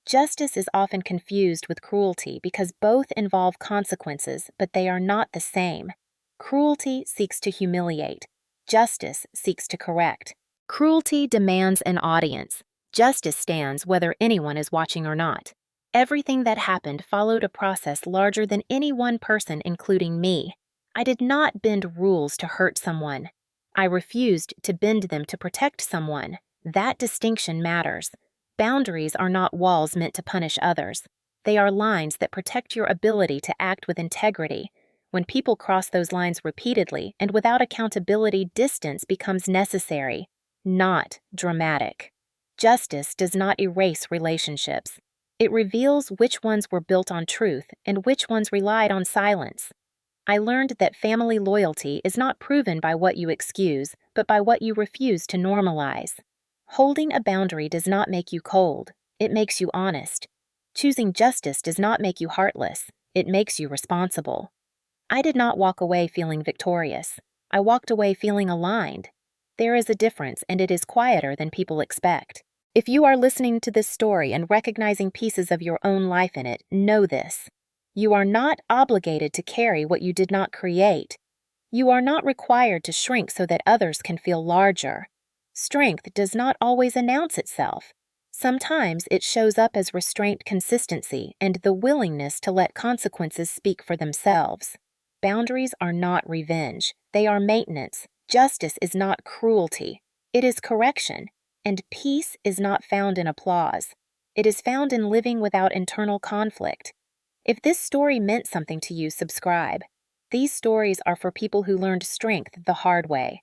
Justice is often confused with cruelty because both involve consequences, but they are not the same. Cruelty seeks to humiliate. Justice seeks to correct. Cruelty demands an audience. Justice stands whether anyone is watching or not. Everything that happened followed a process larger than any one person, including me. I did not bend rules to hurt someone. I refused to bend them to protect someone. That distinction matters. Boundaries are not walls meant to punish others. They are lines that protect your ability to act with integrity. When people cross those lines repeatedly and without accountability, distance becomes necessary, not dramatic. Justice does not erase relationships. It reveals which ones were built on truth and which ones relied on silence. I learned that family loyalty is not proven by what you excuse, but by what you refuse to normalize. Holding a boundary does not make you cold, it makes you honest. Choosing justice does not make you heartless, it makes you responsible. I did not walk away feeling victorious. I walked away feeling aligned. There is a difference, and it is quieter than people expect. If you are listening to this story and recognizing pieces of your own life in it, know this. You are not obligated to carry what you did not create. You are not required to shrink so that others can feel larger. Strength does not always announce itself. Sometimes it shows up as restraint, consistency, and the willingness to let consequences speak for themselves. Boundaries are not revenge. They are maintenance. Justice is not cruelty. It is correction. And peace is not found in applause. It is found in living without internal conflict. If this story meant something to you, subscribe. These stories are for people who learned strength the hard way.